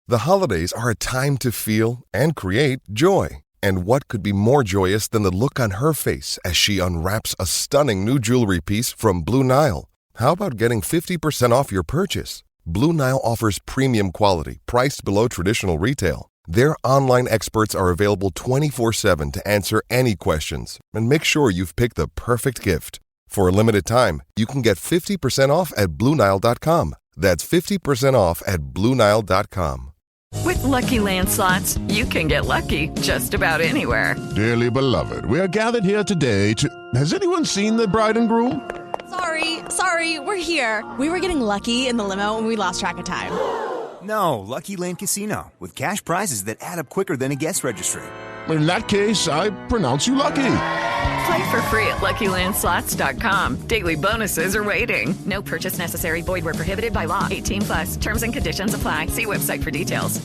The holidays are a time to feel and create joy. And what could be more joyous than the look on her face as she unwraps a stunning new jewelry piece from Blue Nile? How about getting 50% off your purchase? Blue Nile offers premium quality, priced below traditional retail. Their online experts are available 24/7 to answer any questions and make sure you've picked the perfect gift. For a limited time, you can get 50% off at BlueNile.com. That's 50% off at BlueNile.com. With Lucky Land Slots, you can get lucky just about anywhere. Dearly beloved, we are gathered here today to... Has anyone seen the bride and groom? Sorry, we're here. We were getting lucky in the limo and we lost track of time. No, Lucky Land Casino, with cash prizes that add up quicker than a guest registry. In that case, I pronounce you lucky. Play for free at LuckyLandSlots.com. Daily bonuses are waiting. No purchase necessary. Void where prohibited by law. 18+. Terms and conditions apply. See website for details.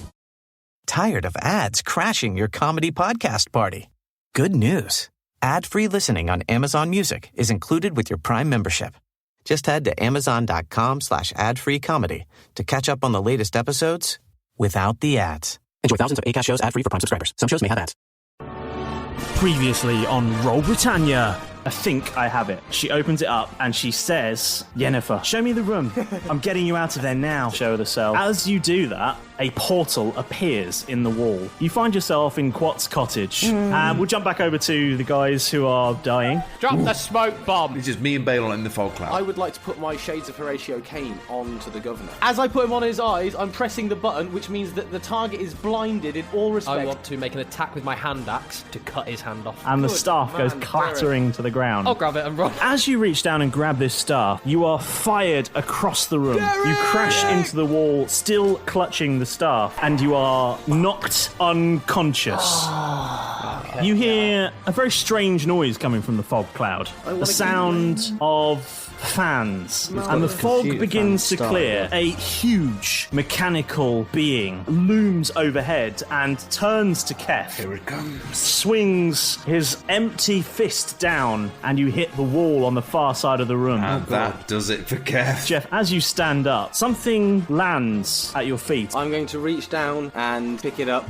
Tired of ads crashing your comedy podcast party? Good news. Ad-free listening on Amazon Music is included with your Prime membership. Just head to amazon.com/ad-free comedy to catch up on the latest episodes without the ads. Enjoy thousands of Acast shows ad-free for Prime subscribers. Some shows may have ads. Previously on Roll Britannia. I think I have it. She opens it up and she says, Yennefer, show me the room. I'm getting you out of there now. Show her the cell. As you do that, a portal appears in the wall. You find yourself in Quat's cottage. And we'll jump back over to the guys who are dying. Drop the smoke bomb. It's just me and Balon in the fog cloud. I would like to put my Shades of Horatio Kane onto the governor. As I put him on his eyes, I'm pressing the button, which means that the target is blinded in all respects. I want to make an attack with my hand axe to cut his hand off. And the staff goes clattering to the ground. I'll grab it and run. As you reach down and grab this staff, you are fired across the room. You crash into the wall, still clutching the staff, and you are knocked unconscious. Okay. You hear a very strange noise coming from the fog cloud. The sound of fans. And the fog begins to clear. A huge mechanical being looms overhead and turns to Keth. Here it comes. Swings his empty fist down, and you hit the wall on the far side of the room. And that does it for Keth. Jeff, as you stand up, something lands at your feet. I'm going to reach down and pick it up.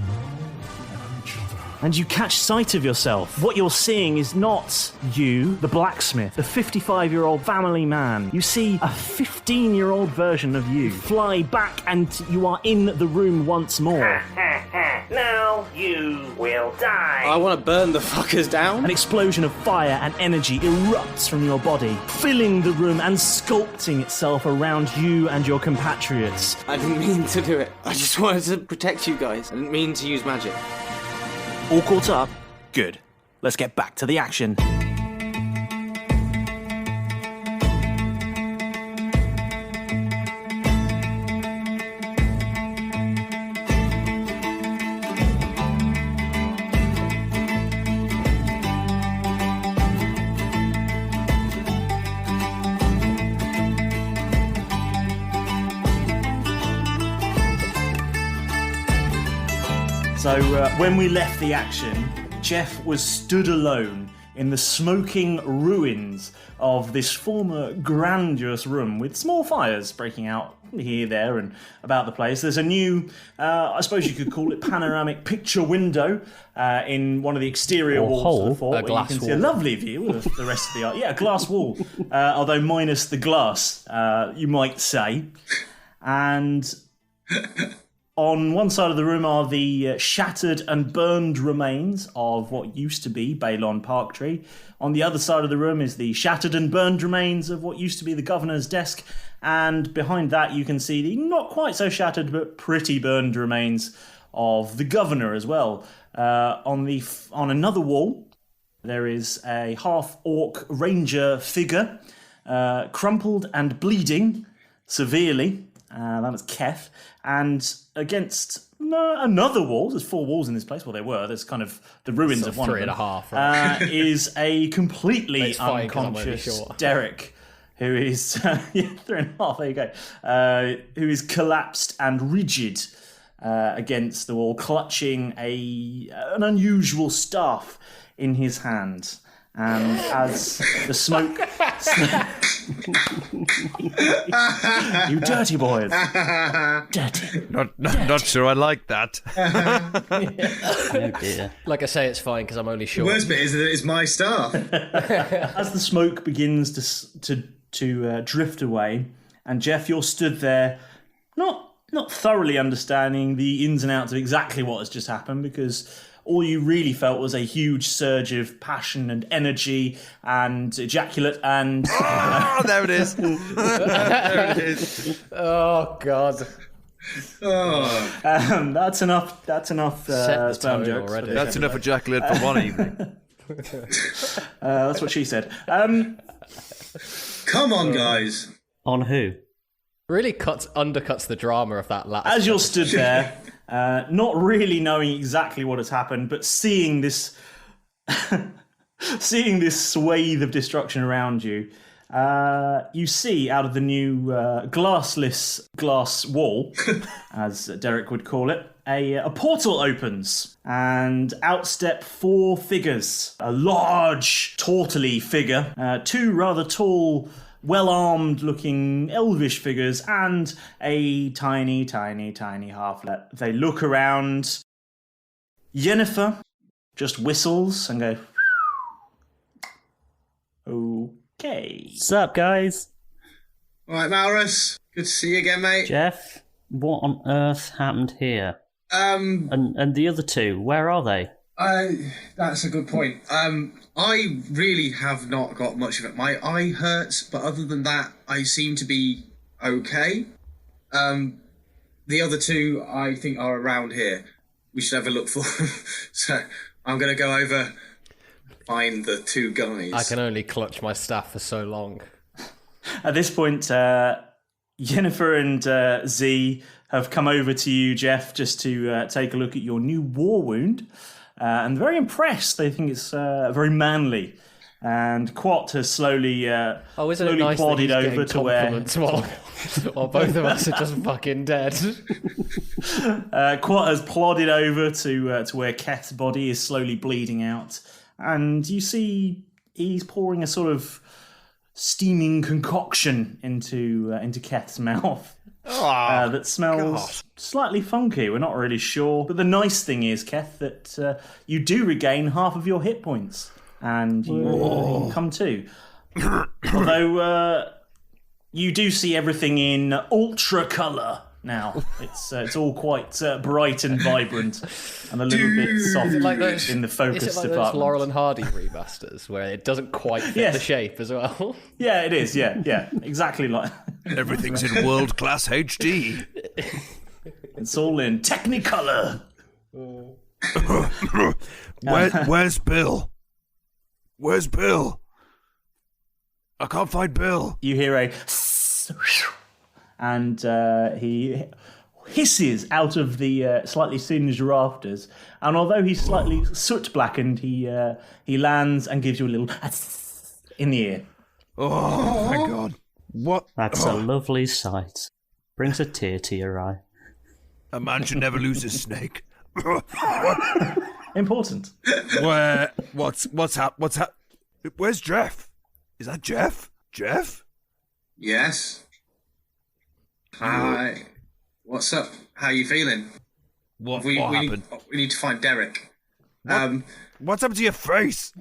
And you catch sight of yourself. What you're seeing is not you, the blacksmith, the 55-year-old family man. You see a 15-year-old version of you fly back, and you are in the room once more. Now you will die. I want to burn the fuckers down. An explosion of fire and energy erupts from your body, filling the room and sculpting itself around you and your compatriots. I didn't mean to do it. I just wanted to protect you guys. I didn't mean to use magic. All caught up? Good. Let's get back to the action. So when we left the action, Jeff was stood alone in the smoking ruins of this former grandiose room with small fires breaking out here, there and about the place. There's a new, I suppose you could call it panoramic picture window in one of the exterior walls of the fort, where you can see a lovely view of the rest of the art. Yeah, a glass wall, although minus the glass, you might say. And on one side of the room are the shattered and burned remains of what used to be Balon Park Tree. On the other side of the room is the shattered and burned remains of what used to be the governor's desk. And behind that you can see the not quite so shattered but pretty burned remains of the governor as well. On another wall there is a half-orc ranger figure, crumpled and bleeding severely. That was Keth. And against another wall, there's 4 walls in this place. Well, there were. There's kind of the ruins of one of them. 3.5, right? Is a completely unconscious Derek, who is 3.5. There you go. Who is collapsed and rigid against the wall, clutching an unusual staff in his hand. And as the smoke You dirty boys. Dirty. Not sure I like that. Oh dear. Like I say, it's fine because I'm only short. The worst bit is that it's my staff. As the smoke begins to drift away, and Jeff, you're stood there, not thoroughly understanding the ins and outs of exactly what has just happened, because all you really felt was a huge surge of passion and energy and ejaculate and... Oh, there it is. There it is. Oh, God. Oh. That's enough sperm jokes. Already. That's enough ejaculate for one evening. That's what she said. Come on, guys. On who? Really undercuts the drama of that last. As you're stood there, not really knowing exactly what has happened, but seeing this swathe of destruction around you, you see out of the new glassless glass wall, as Derek would call it, a portal opens, and out step 4 figures. A large, tautly figure, 2 rather tall, well-armed looking elvish figures, and a tiny halflet. They look around. Yennefer just whistles and go, okay. Sup, guys? All right, Malrus. Good to see you again, mate. Jeff, what on earth happened here? And the other 2, where are they? That's a good point. I really have not got much of it. My eye hurts, but other than that, I seem to be okay. The other 2, I think, are around here. We should have a look for them. So I'm going to go over, find the 2 guys. I can only clutch my staff for so long. At this point, Yennefer and Z have come over to you, Jeff, just to take a look at your new war wound. And very impressed. They think it's very manly. And Quat has slowly nice plodded over to where... While both of us are just fucking dead. Quat has plodded over to where Keth's body is slowly bleeding out. And you see he's pouring a sort of steaming concoction into Keth's mouth. That smells slightly funky. We're not really sure. But the nice thing is, Keth, that you do regain half of your hit points. And you can come to. Although you do see everything in ultra colour now. It's all quite bright and vibrant and a little bit soft in the focus is it like department. Those Laurel and Hardy remasters where it doesn't quite fit the shape as well? Yeah, it is. Yeah, exactly like. Everything's in world-class HD. It's all in Technicolor. Where's Bill? Where's Bill? I can't find Bill. You hear a and he hisses out of the slightly singed rafters, and although he's slightly soot blackened, he lands and gives you a little in the ear. Oh, thank God. What? That's a lovely sight. Brings a tear to your eye. A man should never lose his snake. Important. What's hap? Where's Jeff? Is that Jeff? Jeff? Yes. Hi. What's up? How you feeling? What happened? We need to find Derek. What's happened to your face?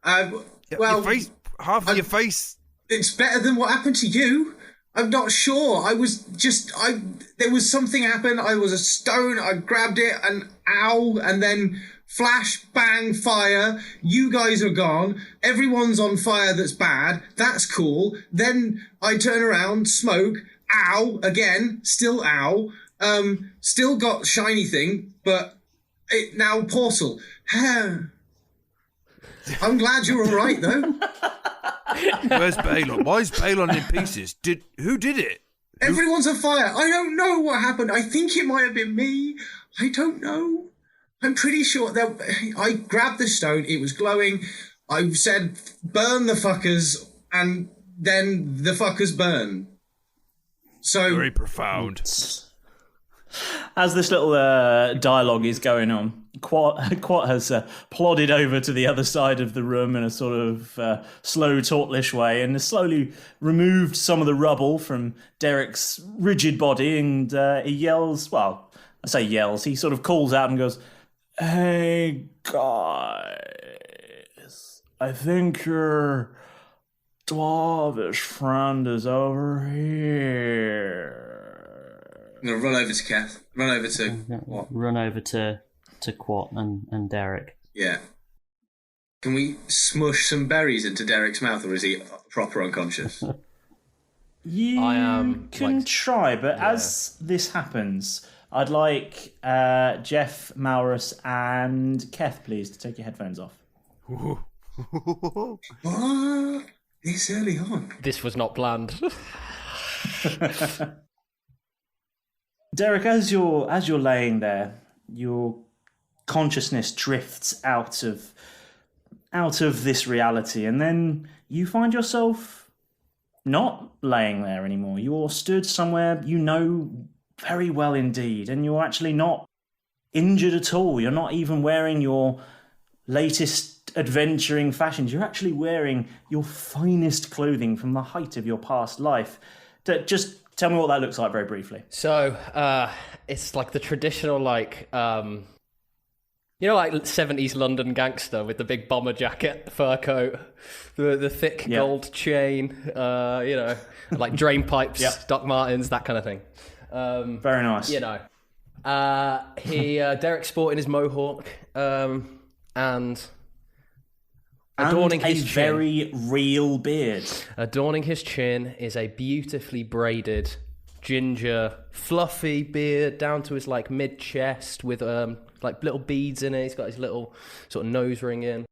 Well, your face, half of your face. It's better than what happened to you. I'm not sure. There was something happened. I was a stone. I grabbed it and ow, and then flash, bang, fire. You guys are gone. Everyone's on fire that's bad. That's cool. Then I turn around, smoke, ow, again, still ow. Still got shiny thing, but it now portal. I'm glad you're all right, though. Where's Balon? Why is Balon in pieces? Who did it? Everyone's on fire. I don't know what happened. I think it might have been me. I don't know. I'm pretty sure that I grabbed the stone. It was glowing. I said, burn the fuckers, and then the fuckers burn. So very profound. As this little dialogue is going on, Quat has plodded over to the other side of the room in a sort of slow, tautlish way and has slowly removed some of the rubble from Derek's rigid body, and he yells, well, I say yells, he sort of calls out and goes, "Hey, guys, I think your dwarvish friend is over here." I'm going to run over to Keth. Run over to what? Run over to Quat and Derek. Yeah. Can we smush some berries into Derek's mouth, or is he proper unconscious? You can try, but as this happens, I'd like Jeff, Malrus, and Keth, please, to take your headphones off. What? This early on? This was not planned. Derek, as you're laying there, your consciousness drifts out of this reality, and then you find yourself not laying there anymore. You're stood somewhere you know very well indeed, and you're actually not injured at all. You're not even wearing your latest adventuring fashions. You're actually wearing your finest clothing from the height of your past life. Just tell me what that looks like very briefly. So, it's like the traditional, like, like 70s London gangster with the big bomber jacket, fur coat, the thick gold chain, like drain pipes, Doc Martens, that kind of thing. Very nice. Derek's sporting his mohawk, and adorning his chin. Very real beard. Adorning his chin is a beautifully braided, ginger, fluffy beard down to his like mid-chest with like little beads in it. He's got his little sort of nose ring in.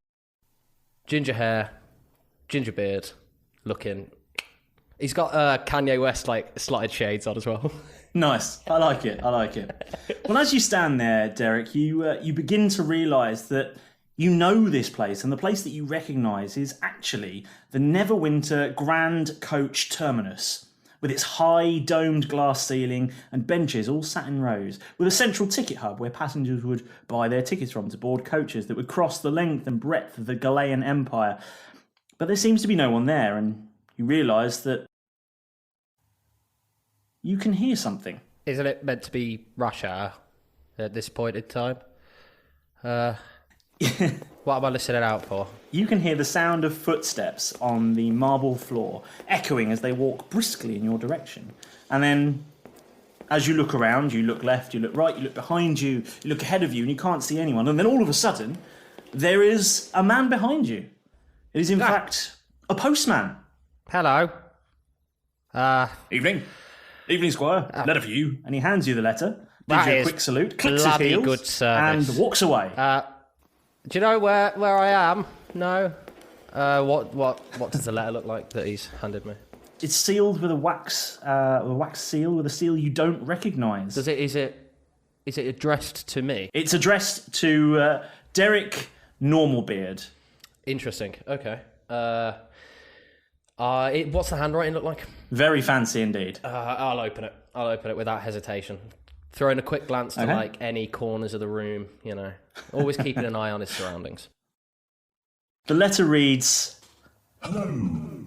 Ginger hair, ginger beard, looking. He's got Kanye West like slotted shades on as well. Nice. I like it. Well, as you stand there, Derek, you begin to realise that you know this place, and the place that you recognise is actually the Neverwinter Grand Coach Terminus, with its high domed glass ceiling and benches all sat in rows, with a central ticket hub where passengers would buy their tickets from to board coaches that would cross the length and breadth of the Galilean Empire. But there seems to be no one there, and you realise that you can hear something. Isn't it meant to be rush hour at this point in time? What am I listening out for? You can hear the sound of footsteps on the marble floor, echoing as they walk briskly in your direction. And then, as you look around, you look left, you look right, you look behind you, you look ahead of you, and you can't see anyone. And then all of a sudden, there is a man behind you. It is, in fact, a postman. Hello. Evening. Evening, Squire. Letter for you. And he hands you the letter, gives you a quick salute, clicks his heels, good service, and walks away. Do you know where I am? No. What does the letter look like that he's handed me? It's sealed with a wax seal, with a seal you don't recognise. Is it addressed to me? It's addressed to Derek Normalbeard. Interesting. Okay. What's the handwriting look like? Very fancy indeed. I'll open it. Without hesitation. Throwing a quick glance to like any corners of the room, always keeping an eye on his surroundings. The letter reads, "Hello,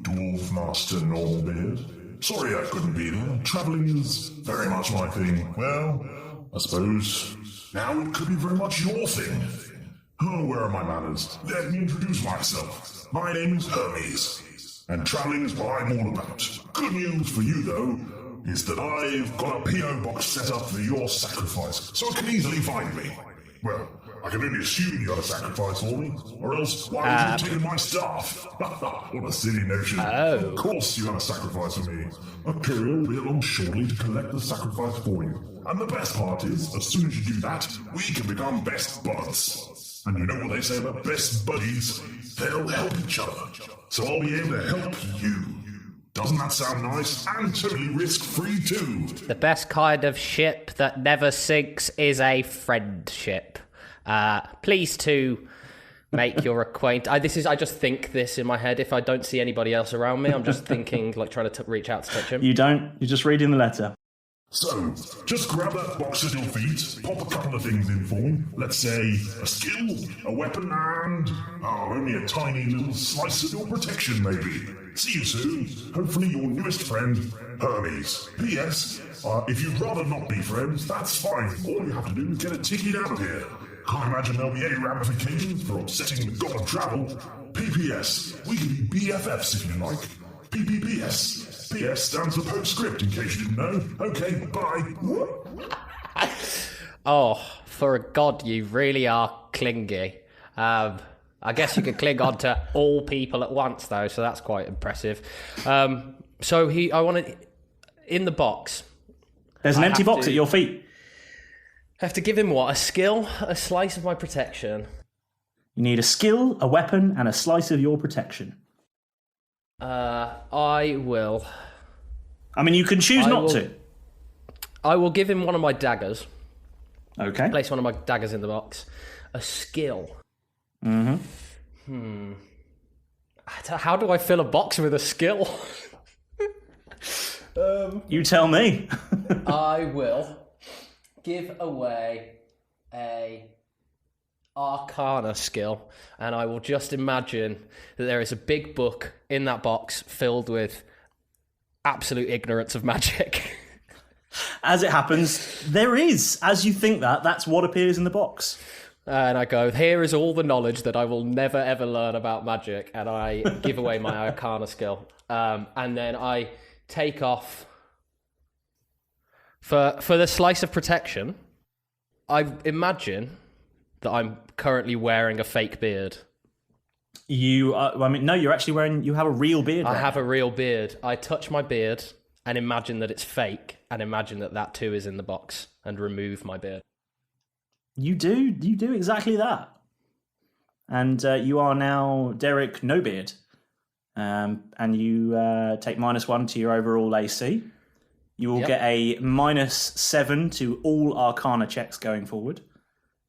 Dwarf Master Normalbeard. Sorry I couldn't be there. Travelling is very much my thing. Well, I suppose now it could be very much your thing. Oh, where are my manners? Let me introduce myself. My name is Hermes, and travelling is what I'm all about. Good news for you, though, is that I've got a P.O. box set up for your sacrifice, so it can easily find me. Well, I can only assume you had a sacrifice for me, or else why would you have taken my staff? What a silly notion. Of course you have a sacrifice for me. A courier will be along shortly to collect the sacrifice for you. And the best part is, as soon as you do that, we can become best buds. And you know what they say about best buddies? They'll help each other. So I'll be able to help you. Doesn't that sound nice? And totally risk-free too. The best kind of ship that never sinks is a friendship. Pleased to make your acquaintance. I just think this in my head. If I don't see anybody else around me, I'm just thinking, like trying to reach out to touch him. You don't. You're just reading the letter. So, just grab that box at your feet, pop a couple of things in form, let's say a skill, a weapon, and only a tiny little slice of your protection, maybe. See you soon. Hopefully your newest friend, Hermes. P.S. If you'd rather not be friends, that's fine. All you have to do is get a ticket out of here. Can't imagine there'll be any ramifications for upsetting the god of travel. P.P.S. We can be BFFs if you like. P.P.P.S. PS stands for postscript, in case you didn't know. Okay, bye. Oh, for a god, you really are clingy. I guess you could cling on to all people at once, though, so that's quite impressive. I want to... In the box... There's an empty box at your feet. I have to give him what? A skill? A slice of my protection? You need a skill, a weapon, and a slice of your protection. I will. I mean, you can choose not to. I will give him one of my daggers. Okay. Place one of my daggers in the box. A skill. Mm-hmm. How do I fill a box with a skill? You tell me. I will give away a Arcana skill, and I will just imagine that there is a big book in that box filled with absolute ignorance of magic. As it happens, there is. As you think that's what appears in the box. And I go, here is all the knowledge that I will never ever learn about magic, and I give away my Arcana skill. And then I take off for the slice of protection. I imagine that I'm currently wearing a fake beard. You you're actually you have a real beard. I have a real beard. I touch my beard and imagine that it's fake, and imagine that too is in the box, and remove my beard. You do exactly that. And you are now Derek No Beard. And you take -1 to your overall AC. You will get a -7 to all Arcana checks going forward.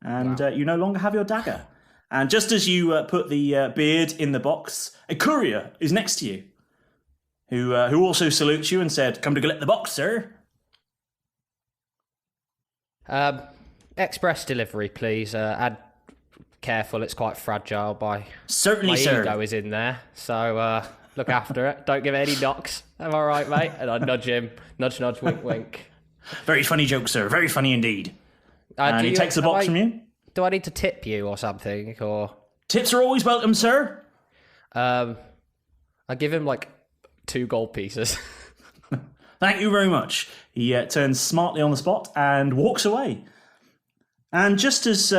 And you no longer have your dagger. And just as you put the beard in the box, a courier is next to you, who also salutes you and said, "Come to collect the box, sir." Express delivery, please. Add careful, it's quite fragile. Certainly, sir. My ego is in there, so look after it. Don't give it any knocks. Am I right, mate? And I nudge him. Nudge, nudge, wink, wink. Very funny joke, sir. Very funny indeed. And he takes the box from you. Do I need to tip you or something? Or tips are always welcome, sir. I give him 2 gold pieces. Thank you very much. He turns smartly on the spot and walks away. And just as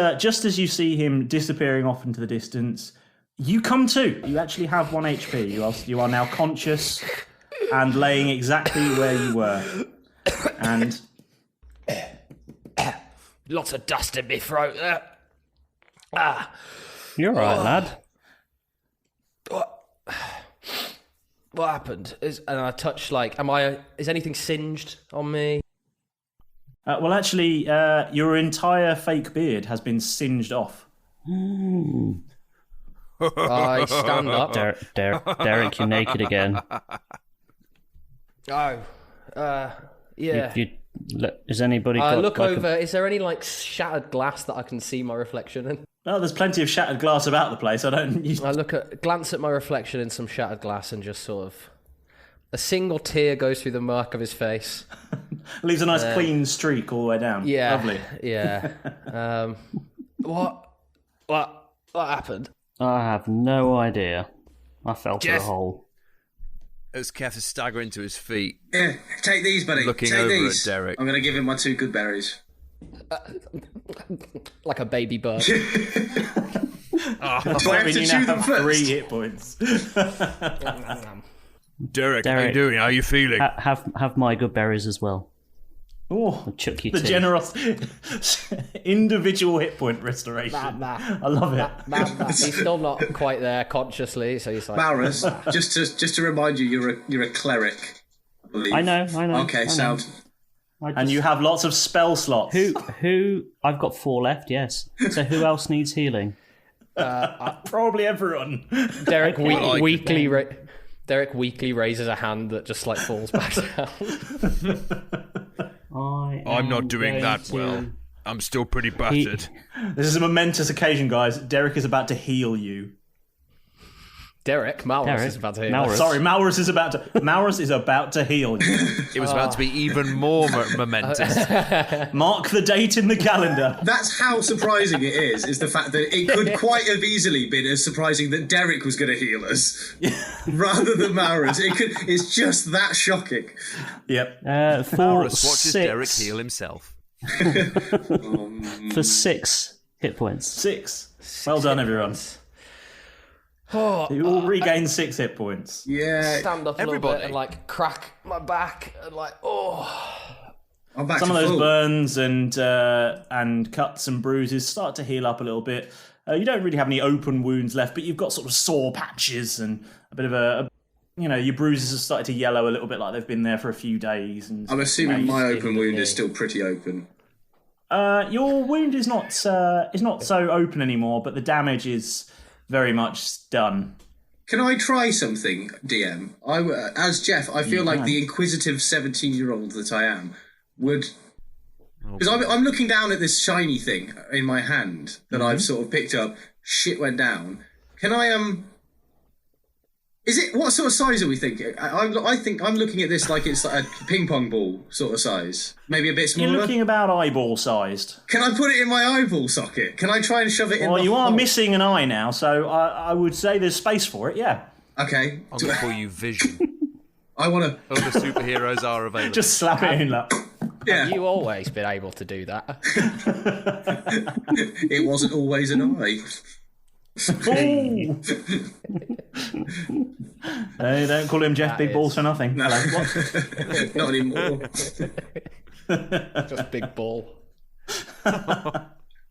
you see him disappearing off into the distance, you come to. You actually have 1 HP. You are now conscious and laying exactly where you were. And lots of dust in my throat there. You're all right, lad. What happened? And I touch is anything singed on me? Well, actually, your entire fake beard has been singed off. I stand up. Derek, you're naked again. Oh, yeah. Is anybody? I look over. Is there any shattered glass that I can see my reflection in? Oh, there's plenty of shattered glass about the place. I glance at my reflection in some shattered glass and just sort of a single tear goes through the murk of his face. Leaves a nice clean streak all the way down. Yeah, lovely. Yeah. What happened? I have no idea. I fell through a hole. As Keth is staggering to his feet. Yeah, take these, buddy. Looking take over these. at Derek. I'm going to give him my 2 good berries. Like a baby bird. Do I have to chew them first? 3 hit points. Derek, how you doing? How are you feeling? Have my good berries as well. Oh, chuck you the generous individual hit point restoration. I love it. He's still not quite there consciously, so he's like, Malrus, just to remind you, you're a cleric. I believe. I know. Okay, sound. And you have lots of spell slots. Who? I've got 4 left. Yes. So who else needs healing? Probably everyone. Derek weekly raises a hand that just falls back down. I'm not doing that well. I'm still pretty battered. This is a momentous occasion, guys. Derek is about to heal you. Malrus is about to heal. Sorry, Malrus is about to heal you. It was about to be even more momentous. Mark the date in the calendar. That's how surprising it is the fact that it could quite have easily been as surprising that Derek was going to heal us rather than Malrus. It's just that shocking. Yep. Malrus watches Derek heal himself. For 6 hit points. 6. Well done, everyone. You all regain 6 hit points. Yeah. Stand up a little bit and crack my back and I'm back Some to of those full. burns and cuts and bruises start to heal up a little bit. You don't really have any open wounds left, but you've got sort of sore patches and a bit of your bruises have started to yellow a little bit, like they've been there for a few days. And I'm assuming my open wound is still pretty open. Your wound is not so open anymore, but the damage is very much done. Can I try something, DM? As Jeff, I feel like the inquisitive 17-year-old that I am would... Because I'm looking down at this shiny thing in my hand that I've sort of picked up. Shit went down. Can I... Is it... What sort of size are we thinking? I think I'm looking at this like it's like a ping pong ball sort of size. Maybe a bit smaller. You're looking about eyeball sized. Can I put it in my eyeball socket? Can I try and shove it in? Well, you are hole? missing an eye now, so I would say there's space for it, yeah. Okay. I'll look for you vision. I want to... Other superheroes are available. Just slap it in, like... Yeah. Have you always been able to do that? It wasn't always an eye. Hey, don't call him Jeff Big Balls for nothing. No. Hello. Not anymore. Just big ball.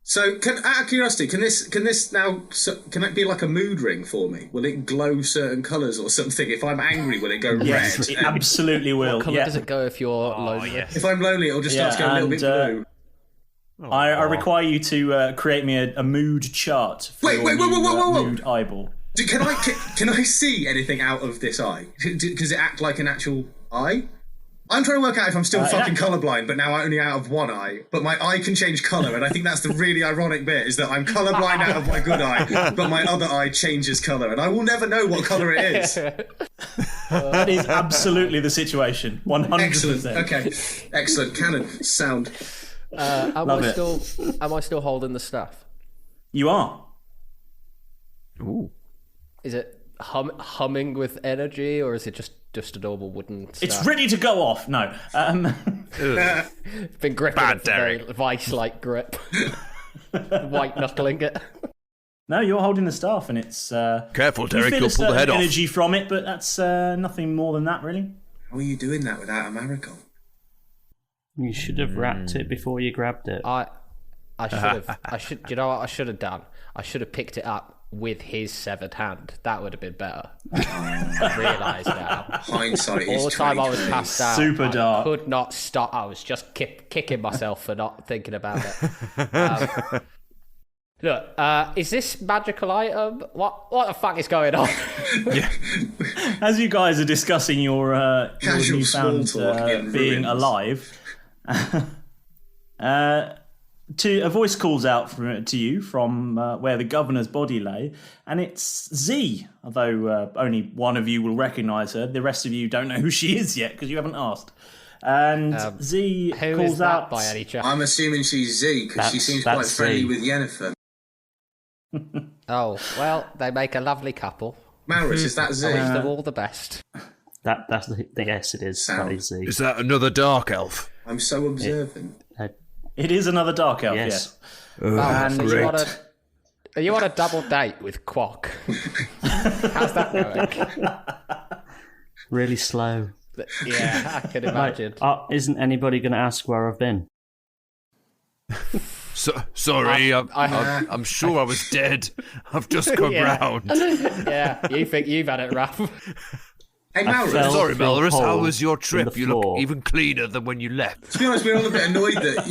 So, out of curiosity, can it be like a mood ring for me? Will it glow certain colours or something? If I'm angry, will it go Yes, red? it absolutely will. What colour does it go if you're lonely? Yes. If I'm lonely, it'll just start to go a little bit blue. I require you to create me a mood chart for Whoa. mood eyeball. Can I see anything out of this eye? Does it act like an actual eye? I'm trying to work out if I'm still fucking colourblind, but now only out of one eye. But my eye can change colour, and I think that's the really ironic bit, is that I'm colourblind out of my good eye, but my other eye changes colour, and I will never know what colour it is. That is absolutely the situation. 100%. Excellent. Okay. Excellent. Cannon. Sound. Am I still holding the staff? You are. Ooh. Is it humming with energy, or is it just a normal wooden staff? It's ready to go off. No. Been gripping it with a very vice-like grip. White knuckling it. No, you're holding the staff, and it's... Careful, Derek, you'll pull the head off. Energy from it, but that's nothing more than that, really. How are you doing that without a miracle? You should have wrapped it before you grabbed it. I should have. You know what I should have done? I should have picked it up with his severed hand. That would have been better. I realise now. Hindsight is all the time I was passed out. Super dark. I could not stop. I was just kicking myself for not thinking about it. Look, is this magical item? What the fuck is going on? Yeah. As you guys are discussing your newfound being alive, a voice calls out to you from where the governor's body lay, and it's Z. Although only one of you will recognise her, the rest of you don't know who she is yet because you haven't asked. And Z who calls is that out. by any chance? I'm assuming she's Z because she seems quite friendly with Yennefer. Oh well, they make a lovely couple. Malrus, is that Z? I wish them all the best. That's the yes, it is. That is Z. Is that another dark elf? I'm so observant. It is another dark elf, yes. And are you on a double date with Quack? How's that going? Really slow. Yeah, I can imagine. Isn't anybody going to ask where I've been? Sorry, I'm sure I was dead. I've just come round. Yeah, you think you've had it rough. Hey, Malrus. Sorry, Malrus, how was your trip? You look even cleaner than when you left. To be honest, we're all a bit annoyed that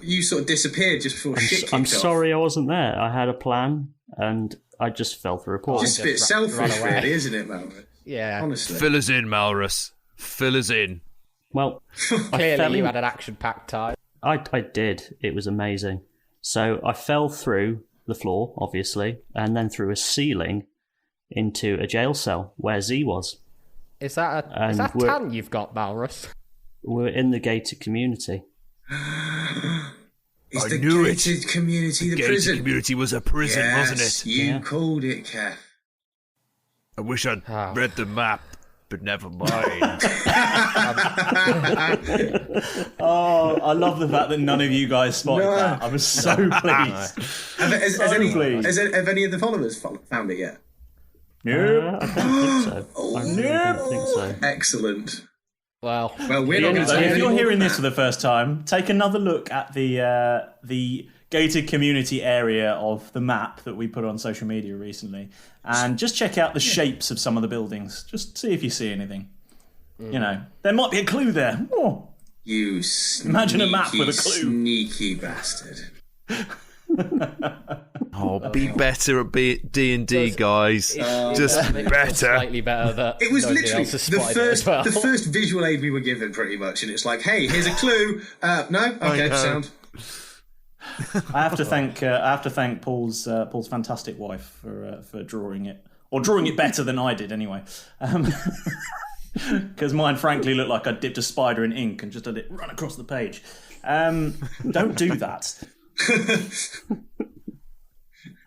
you sort of disappeared just before shit kicked off. I'm sorry I wasn't there. I had a plan, and I just fell through a portal. Just a bit selfish, really, isn't it, Malrus? Yeah. Honestly. Fill us in, Malrus. Fill us in. Well, Clearly you had an action-packed time. I did. It was amazing. So I fell through the floor, obviously, and then through a ceiling into a jail cell where Z was. Is that tan you've got, Malrus? We're in the gated community. It's the gated community, the prison. Gated community was a prison, wasn't it? You called it, Keth. I wish I'd read the map, but never mind. Oh, I love the fact that none of you guys spotted that. I was so pleased. Have any of the followers found it yet? No. I don't think so. Excellent. Well, we're not going to if you're hearing this for the first time, take another look at the gated community area of the map that we put on social media recently, and just check out the shapes of some of the buildings. Just see if you see anything. You know, there might be a clue there. Oh. You imagine a map with a clue. Sneaky bastard. Be better at D&D, guys. Just better. Slightly better. It was literally the first visual aid we were given, pretty much, and it's like, hey, here's a clue. No, okay, sound. I have to thank Paul's fantastic wife for drawing it, or drawing it better than I did anyway. Because mine, frankly, looked like I dipped a spider in ink and just let it run across the page. Don't do that.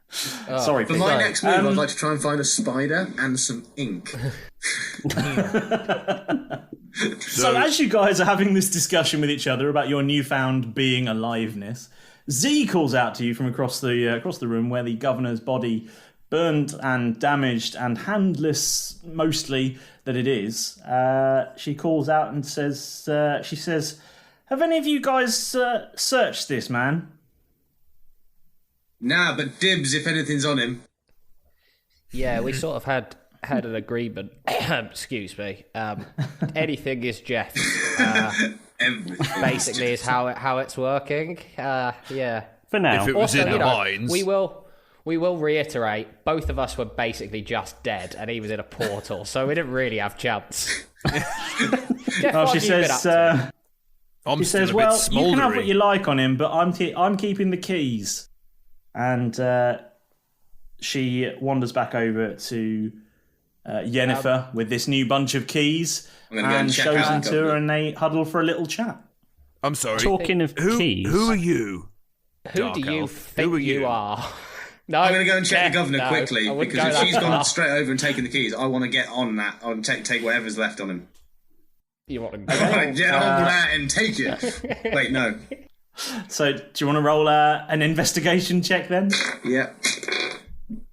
Sorry, for my next move, I'd like to try and find a spider and some ink. So as you guys are having this discussion with each other about your newfound being aliveness, Z calls out to you from across the room where the governor's body, burned and damaged and handless mostly that it is. She calls out and says, "Have any of you guys searched this man?" Nah, but dibs if anything's on him. Yeah, we sort of had an agreement. Excuse me. Anything is Jeff. Basically, is how it's working. Yeah. For now. If it was in the mines, we will reiterate. Both of us were basically just dead, and he was in a portal, so we didn't really have chance. Jeff, she says, "I'm she still says, a bit well, you smouldering. can have what you like on him, but I'm keeping the keys." And she wanders back over to Yennefer with this new bunch of keys and shows them to her, and they huddle for a little chat. I'm sorry. Talking of keys, who are you? Who do you think you are? No, I'm going to go and check the governor quickly, because if she's gone straight over and taken the keys, I want to get on that, and take whatever's left on him. You want to get on that and take it. Wait, no. So, do you want to roll an investigation check then? Yeah.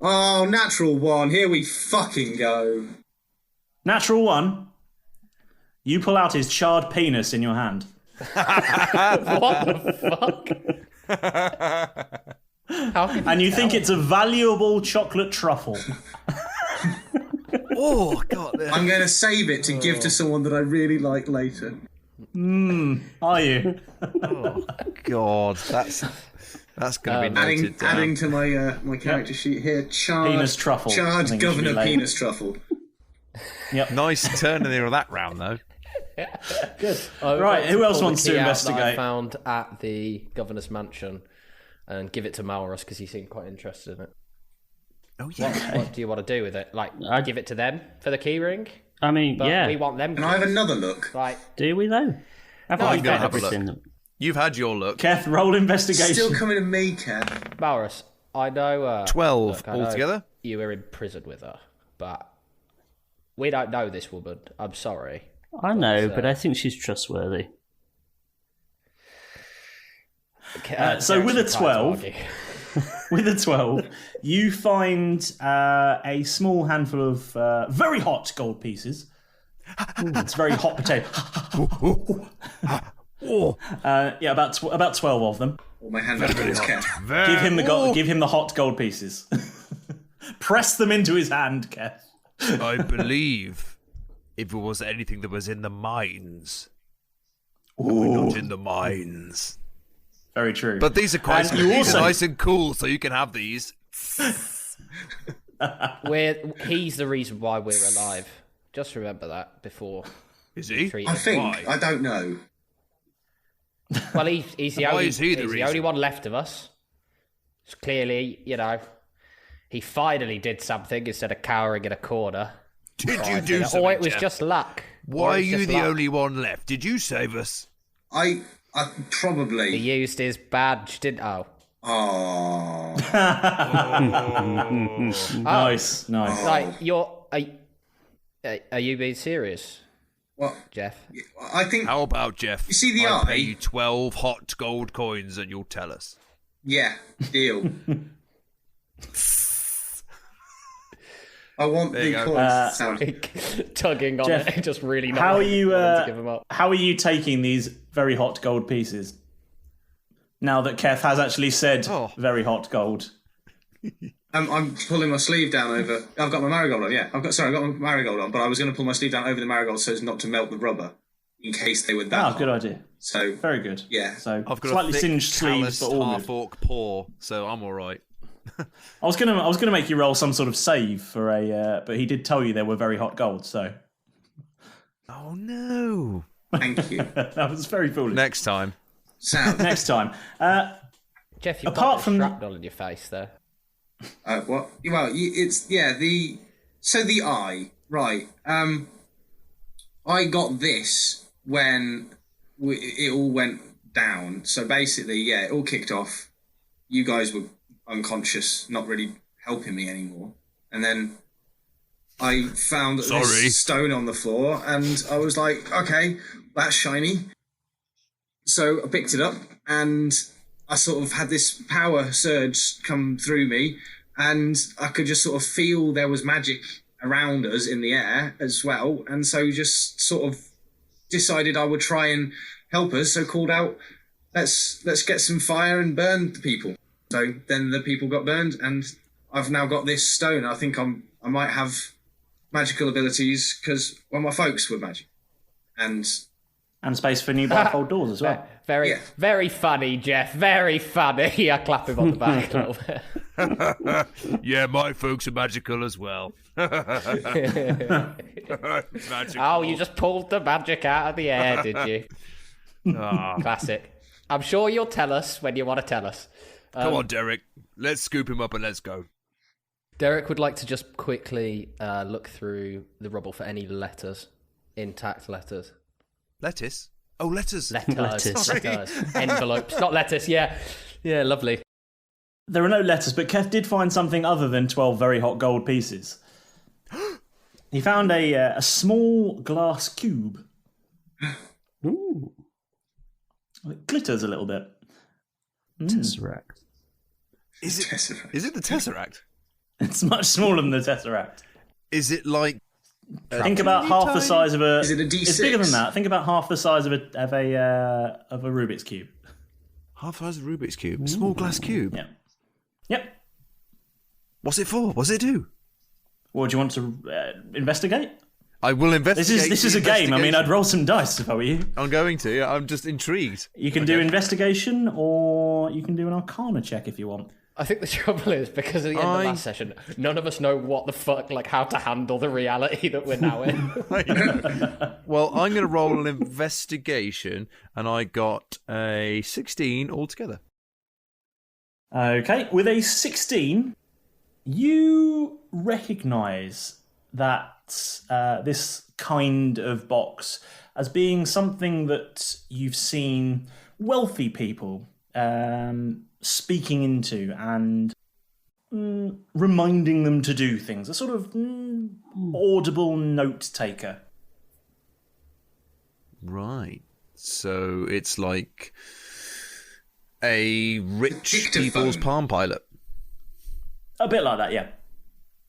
Oh, natural one. Here we fucking go. Natural one. You pull out his charred penis in your hand. What the fuck? And you think it's a valuable chocolate truffle. Oh, God. I'm going to save it to give to someone that I really like later. Are you? Oh, God. That's going to be noted down. Adding to my character sheet here, charred penis truffle. Charred governor penis truffle. Yep. Nice turning of that round, though. Good. Right, who else wants to investigate? I found at the governor's mansion and give it to Malrus because he seemed quite interested in it. Oh, yeah. What do you want to do with it? Like, give it to them for the key ring? I mean, but we want them. Can I have another look? Like, do we though? I'm going to have a look. You've had your look. Keth, roll investigation. Still coming to me, Keth. Malrus, I know... 12 altogether? You were in prison with her, but we don't know this woman. I'm sorry. I know, but I think she's trustworthy. So with a 12... With a 12, you find a small handful of very hot gold pieces. It's very hot potato. Yeah, about 12 of them. Oh, my hand towards Keth. Give him the hot gold pieces. Press them into his hand, Keth. I believe if it was anything that was in the mines, we're not in the mines. Very true. But these are quite nice and cool, so you can have these. He's the reason why we're alive. Just remember that before Is he? I think. Why? I don't know. Well, he's the Why only. is he the he's the reason? only one left of us. So clearly, he finally did something instead of cowering in a corner. Did you do something, Or it was Jeff? just luck. Why are you the only one left? Did you save us? I probably. He used his badge, didn't? Oh. Oh. Nice. Like are you being serious? What, Jeff? I think. How about Jeff? You see the I'll eye? pay you 12 hot gold coins, and you'll tell us. Yeah, deal. I want There the you go. coins sound. Tugging on Jeff, it, just really not how are wanting you? to give him up. How are you taking these very hot gold pieces? Now that Keth has actually said very hot gold. I'm pulling my sleeve down over. I've got my marigold on. Yeah, I've got my marigold on, but I was going to pull my sleeve down over the marigold so as not to melt the rubber, in case they were that. hot. Good idea. So very good. Yeah. So I've got slightly a thick, singed sleeves, but all good. half-orc paw, so I'm all right. I was gonna make you roll some sort of save for a, but he did tell you there were very hot gold. So. Oh no! Thank you. That was very foolish. Next time. Next time. Jeff, you've apart got from shrapnel in your face there. What? Well, it's the eye, right? I got this when it all went down. So basically, yeah, it all kicked off. You guys were unconscious, not really helping me anymore, and then I found this stone on the floor, and I was like, okay, that's shiny. So I picked it up, and I sort of had this power surge come through me, and I could just sort of feel there was magic around us in the air as well, and so just sort of decided I would try and help us, so called out, let's get some fire and burn the people. So then the people got burned, and I've now got this stone. I think I might have magical abilities because my folks were magic, and space for new bifold doors as well. Very funny, Jeff. Very funny. I clap him on the back a little bit. Yeah, my folks are magical as well. Magical. Oh, you just pulled the magic out of the air, did you? Classic. I'm sure you'll tell us when you want to tell us. Come on, Derek. Let's scoop him up and let's go. Derek would like to just quickly look through the rubble for any letters, intact letters. Lettuce? Oh, letters. Letters. Envelopes, not lettuce. Yeah, lovely. There are no letters, but Keth did find something other than 12 very hot gold pieces. He found a small glass cube. Ooh. It glitters a little bit. Tesseract. Is it the Tesseract? It's much smaller than the Tesseract. Is it like... Think about half the size of a... Is it a D6? It's bigger than that. Think about half the size of a Rubik's Cube. Half the size of a Rubik's Cube? A small glass cube? Yeah. Yep. What's it for? What's it do? Well, do you want to investigate? I will investigate. This is a game. I mean, I'd roll some dice if I were you. I'm going to. I'm just intrigued. You can do investigation, or you can do an Arcana check if you want. I think the trouble is, because at the end of the last session, none of us know what the fuck, like how to handle the reality that we're now in. Well, I'm going to roll an investigation, and I got a 16 altogether. Okay, with a 16, you recognise that this kind of box as being something that you've seen wealthy people speaking into and reminding them to do things. A sort of audible note taker. Right. So it's like a rich people's Palm Pilot. A bit like that, yeah.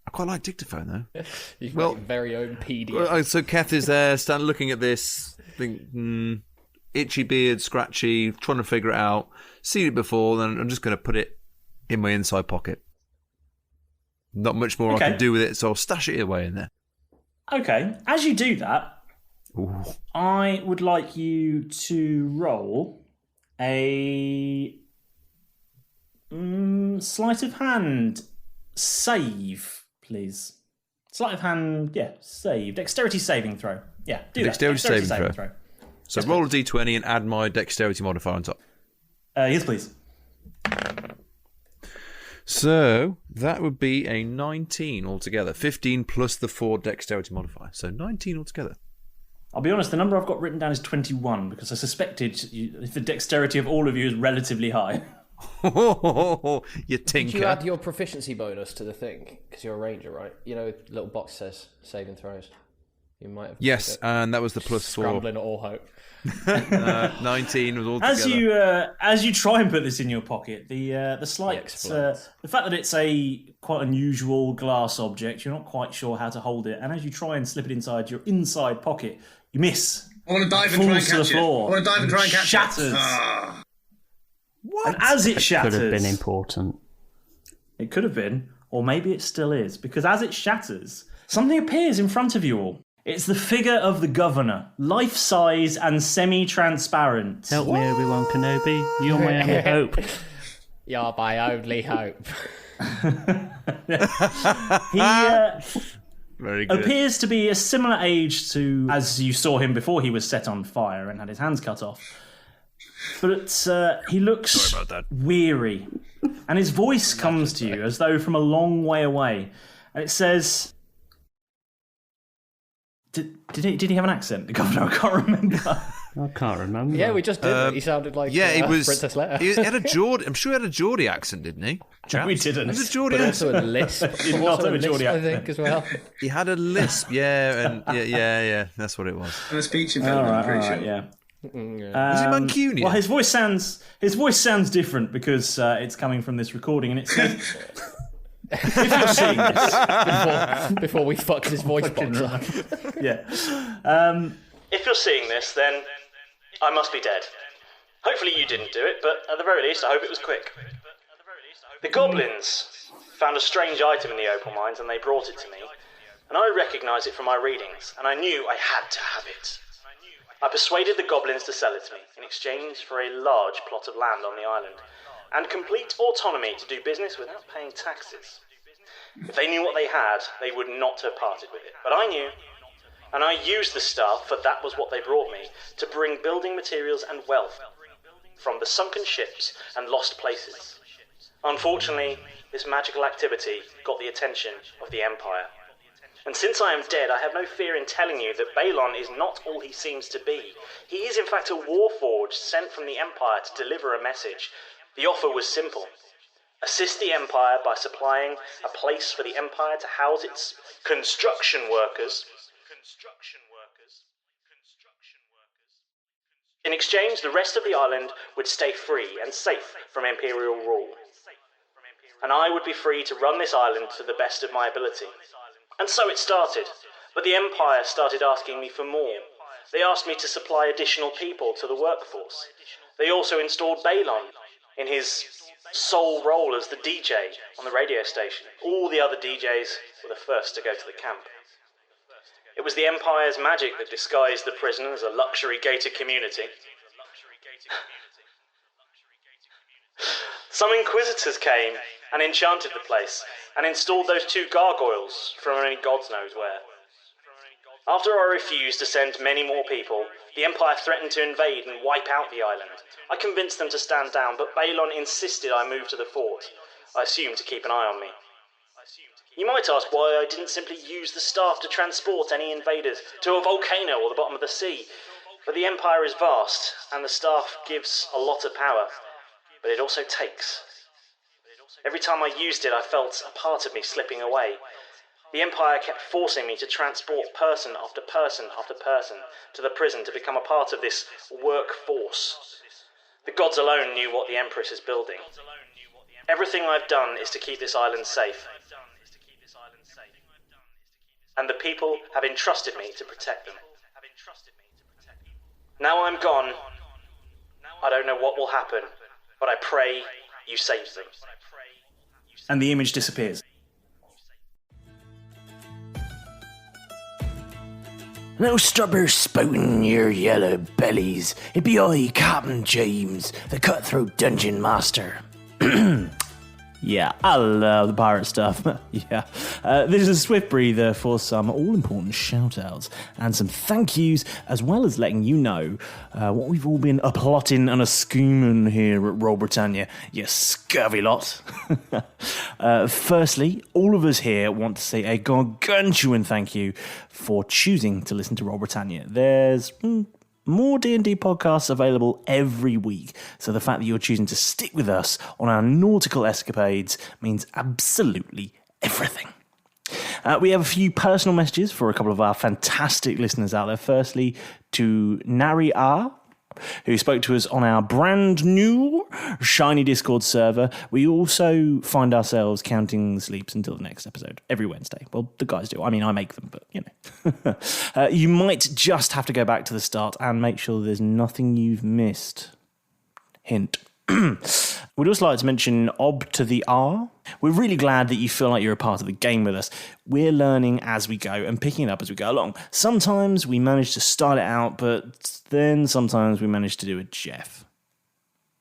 I quite like dictaphone, though. You've got your very own PDF. So Keth is there, looking at this, itchy beard, scratchy, trying to figure it out. Seen it before, then I'm just going to put it in my inside pocket. Not much more I can do with it, so I'll stash it away in there. Okay, as you do that, Ooh. I would like you to roll a sleight of hand save, please. Sleight of hand, save. Dexterity saving throw. Yeah, do Dexterity that. saving throw. So roll a d20 and add my dexterity modifier on top. Yes, please. So that would be a 19 altogether. 15 plus the 4 dexterity modifier. So 19 altogether. I'll be honest, the number I've got written down is 21 because I suspected the dexterity of all of you is relatively high. You tinker. Did you add your proficiency bonus to the thing? Because you're a ranger, right? You know, little box says saving throws. You might have. Yes, and that was the plus 4. Scrambling at all hope. 19 was all together. As you try and put this in your pocket, the slight the fact that it's a quite unusual glass object, you're not quite sure how to hold it, and as you try and slip it inside your inside pocket, you miss. I want to dive and try and catch it. I want to dive and try and catch it. Shatters. What? And as it shatters, could have been important. It could have been, or maybe it still is, because as it shatters, something appears in front of you all. It's the figure of the governor, life-size and semi-transparent. Help me, Obi-Wan Kenobi. You're my only hope. You're my only hope. He Very good. appears to be a similar age to as you saw him before he was set on fire and had his hands cut off. But he looks weary, and his voice comes to you as though from a long way away, and it says... Did he have an accent, the governor? I can't remember. I can't remember. Yeah, we just did. He sounded like it was Princess Leia. He had a Geordie. I'm sure he had a Geordie accent, didn't he? No, we didn't. It was a Geordie But accent. also a lisp. He did not have a Geordie I accent. think, as well. He had a lisp, yeah, and yeah. That's what it was. And a speech impediment, I'm pretty sure. Yeah. Was he Mancunian? Well, his voice sounds different because it's coming from this recording, and it says. If you're seeing this before we fucked his voice box up. Yeah. If you're seeing this, then I must be dead. Hopefully you didn't do it, but at the very least, I hope it was quick. The goblins found a strange item in the opal mines, and they brought it to me. And I recognised it from my readings, and I knew I had to have it. I persuaded the goblins to sell it to me in exchange for a large plot of land on the island, and complete autonomy to do business without paying taxes. If they knew what they had, they would not have parted with it. But I knew, and I used the stuff, for that was what they brought me, to bring building materials and wealth from the sunken ships and lost places. Unfortunately, this magical activity got the attention of the Empire. And since I am dead, I have no fear in telling you that Balon is not all he seems to be. He is in fact a warforged sent from the Empire to deliver a message. The offer was simple. Assist the Empire by supplying a place for the Empire to house its construction workers. In exchange, the rest of the island would stay free and safe from Imperial rule. And I would be free to run this island to the best of my ability. And so it started. But the Empire started asking me for more. They asked me to supply additional people to the workforce. They also installed Balon in his sole role as the DJ on the radio station. All the other DJs were the first to go to the camp. It was the Empire's magic that disguised the prison as a luxury gated community. Some inquisitors came and enchanted the place, and installed those 2 gargoyles from only God knows where. After I refused to send many more people, the Empire threatened to invade and wipe out the island. I convinced them to stand down, but Balon insisted I move to the fort. I assumed to keep an eye on me. You might ask why I didn't simply use the staff to transport any invaders to a volcano or the bottom of the sea. But the Empire is vast, and the staff gives a lot of power, but it also takes. Every time I used it, I felt a part of me slipping away. The Empire kept forcing me to transport person after person after person to the prison to become a part of this workforce. The gods alone knew what the Empress is building. Everything I've done is to keep this island safe. And the people have entrusted me to protect them. Now I'm gone. I don't know what will happen, but I pray you save them. And the image disappears. No stubber spouting your yellow bellies. It be I, Captain James, the cutthroat dungeon master. Yeah, I love the pirate stuff. Yeah. This is a swift breather for some all-important shout-outs and some thank yous, as well as letting you know what we've all been plotting and scheming here at Royal Britannia, you scurvy lot. Firstly, all of us here want to say a gargantuan thank you for choosing to listen to Royal Britannia. There's more D&D podcasts available every week, so the fact that you're choosing to stick with us on our nautical escapades means absolutely everything. We have a few personal messages for a couple of our fantastic listeners out there. Firstly, to Nari R, who spoke to us on our brand new shiny Discord server. We also find ourselves counting sleeps until the next episode every Wednesday. Well, the guys do. I mean, I make them, but you know. You might just have to go back to the start and make sure there's nothing you've missed. Hint. We'd also like to mention Ob to the R. We're really glad that you feel like you're a part of the game with us. We're learning as we go and picking it up as we go along. Sometimes we manage to start it out, but then sometimes we manage to do a Jeff.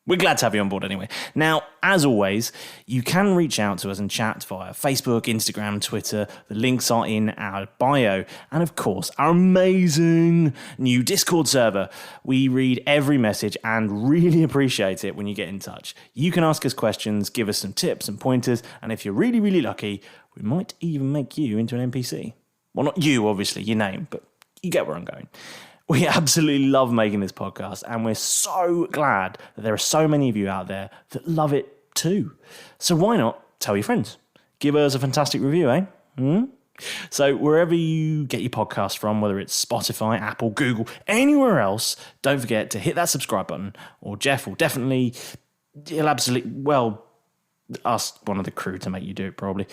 We're glad to have you on board anyway. Now, as always, you can reach out to us and chat via Facebook, Instagram, Twitter. The links are in our bio. And of course, our amazing new Discord server. We read every message and really appreciate it when you get in touch. You can ask us questions, give us some tips and pointers, and if you're really, really lucky, we might even make you into an NPC. Well, not you, obviously, your name, but you get where I'm going. We absolutely love making this podcast, and we're so glad that there are so many of you out there that love it too. So why not tell your friends? Give us a fantastic review, eh? So wherever you get your podcast from, whether it's Spotify, Apple, Google, anywhere else, don't forget to hit that subscribe button, or Jeff will definitely, he'll absolutely, well, ask one of the crew to make you do it probably.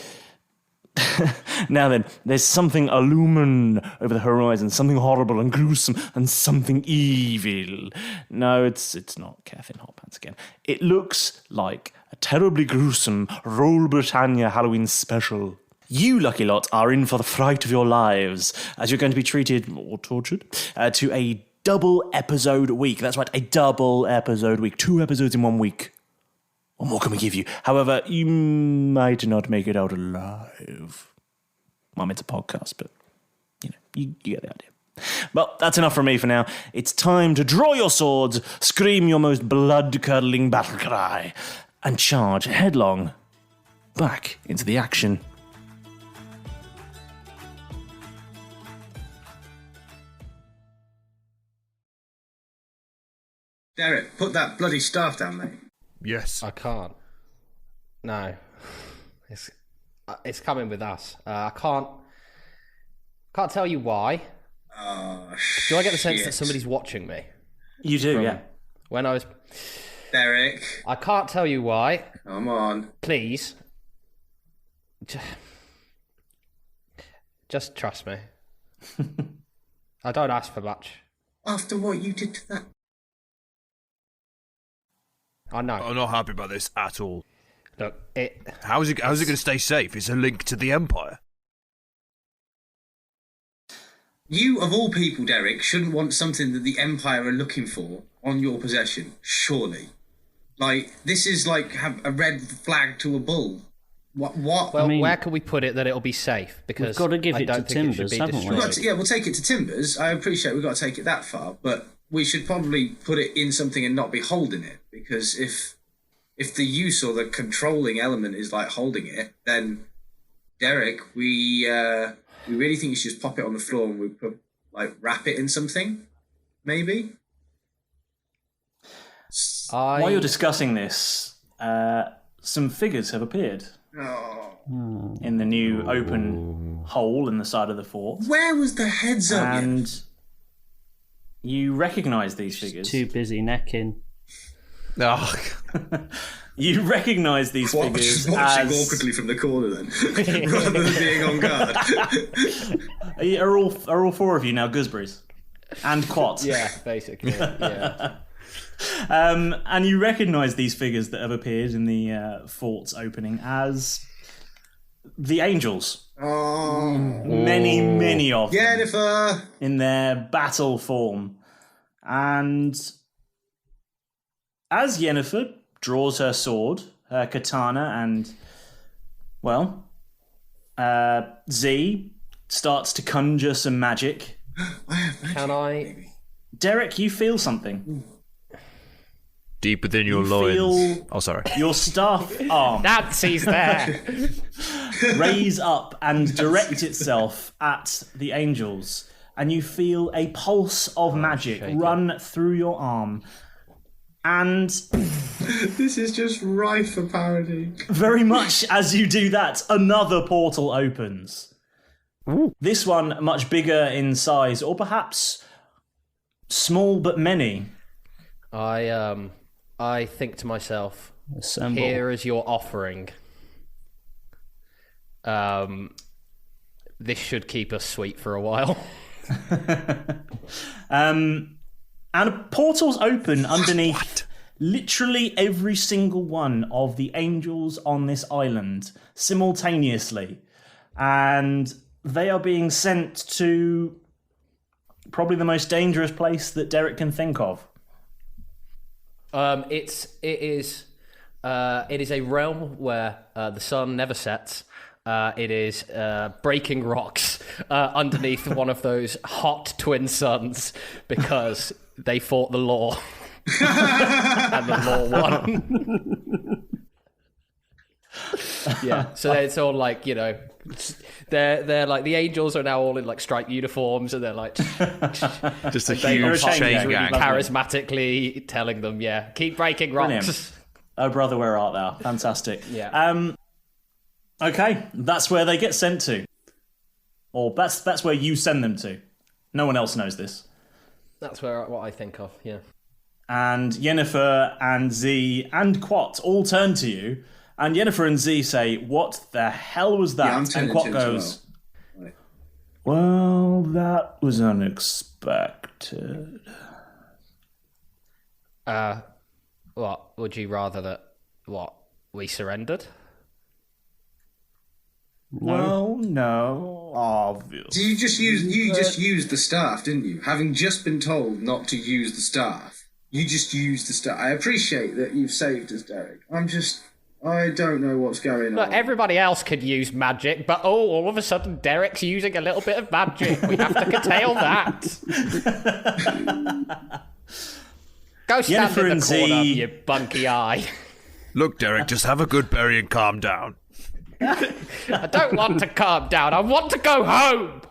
Now then, there's something illumined over the horizon, something horrible and gruesome and something evil. No, it's not Keth in hot pants again. It looks like a terribly gruesome Royal Britannia Halloween special. You lucky lot are in for the fright of your lives, as you're going to be treated, or tortured, to a double episode week. That's right, a double episode week. 2 episodes in 1 week. What more can we give you? However, you might not make it out alive. Well, it's a podcast, but, you know, you get the idea. Well, that's enough from me for now. It's time to draw your swords, scream your most blood-curdling battle cry, and charge headlong back into the action. Derek, put that bloody staff down, mate. Yes. I can't. No. It's coming with us. I can't tell you why. Oh, do I get the sense that somebody's watching me? You do, yeah. When I was... Derek. I can't tell you why. Come on. Please. Just trust me. I don't ask for much. After what you did to that... I know. I'm not happy about this at all. Look, how's it going to stay safe? It's a link to the Empire. You, of all people, Derek, shouldn't want something that the Empire are looking for on your possession, surely. Like, this is like have a red flag to a bull. What? Well, I mean, where can we put it that it'll be safe? Because we've got to give it to Timbers, haven't we? We'll take it to Timbers. I appreciate we've got to take it that far, but we should probably put it in something and not be holding it, because if the use or the controlling element is like holding it, then Derek, we really think you should just pop it on the floor and we put, like, wrap it in something, maybe. While you're discussing this, some figures have appeared in the new open hole in the side of the fort. Where was the heads up? And you recognise these figures. Too busy necking. Oh. You recognise these figures watching as... awkwardly from the corner then, rather than being on guard. Are all 4 of you now gooseberries? And quats? Yeah, basically, yeah. And you recognise these figures that have appeared in the fort's opening as the angels. Oh. Many of them. Jennifer! In their battle form. And as Yennefer draws her sword, her katana and, well, Z starts to conjure some magic. I have magic. Can I? Derek, you feel something. Deep within your loins. Oh, sorry. Your staff arm. Nancy's there. Raise up and direct itself at the angels, and you feel a pulse of magic run through your arm. And this is just rife for parody. Very much as you do that, another portal opens. Ooh. This one much bigger in size, or perhaps small but many. I think to myself, Assemble. here is your offering. This should keep us sweet for a while. And portals open underneath literally every single one of the angels on this island simultaneously. And they are being sent to probably the most dangerous place that Derek can think of. It is a realm where the sun never sets. It is breaking rocks underneath one of those hot twin suns because they fought the law and the law won. Yeah, so it's all like, you know, they're like the angels are now all in like striped uniforms, and they're like just a huge chain really gang, charismatically telling them, yeah, keep breaking rocks. Brilliant. Oh brother, where art thou? Fantastic. Yeah. Okay, that's where they get sent to, or that's where you send them to. No one else knows this. That's what I think of. Yeah. And Yennefer and Z and Quat all turn to you. And Yennefer and Z say, "What the hell was that?" And Quat goes, "Well, that was unexpected." What would you rather that? What we surrendered? Well, no, obviously. You just used the staff, didn't you? Having just been told not to use the staff, you just used the staff. I appreciate that you've saved us, Derek. I don't know what's going on. Look, everybody else could use magic, but all of a sudden Derek's using a little bit of magic. We have to curtail that. Go stand Yennefer in and the corner, Z. you bunky eye. Look, Derek, just have a good berry and calm down. I don't want to calm down. I want to go home.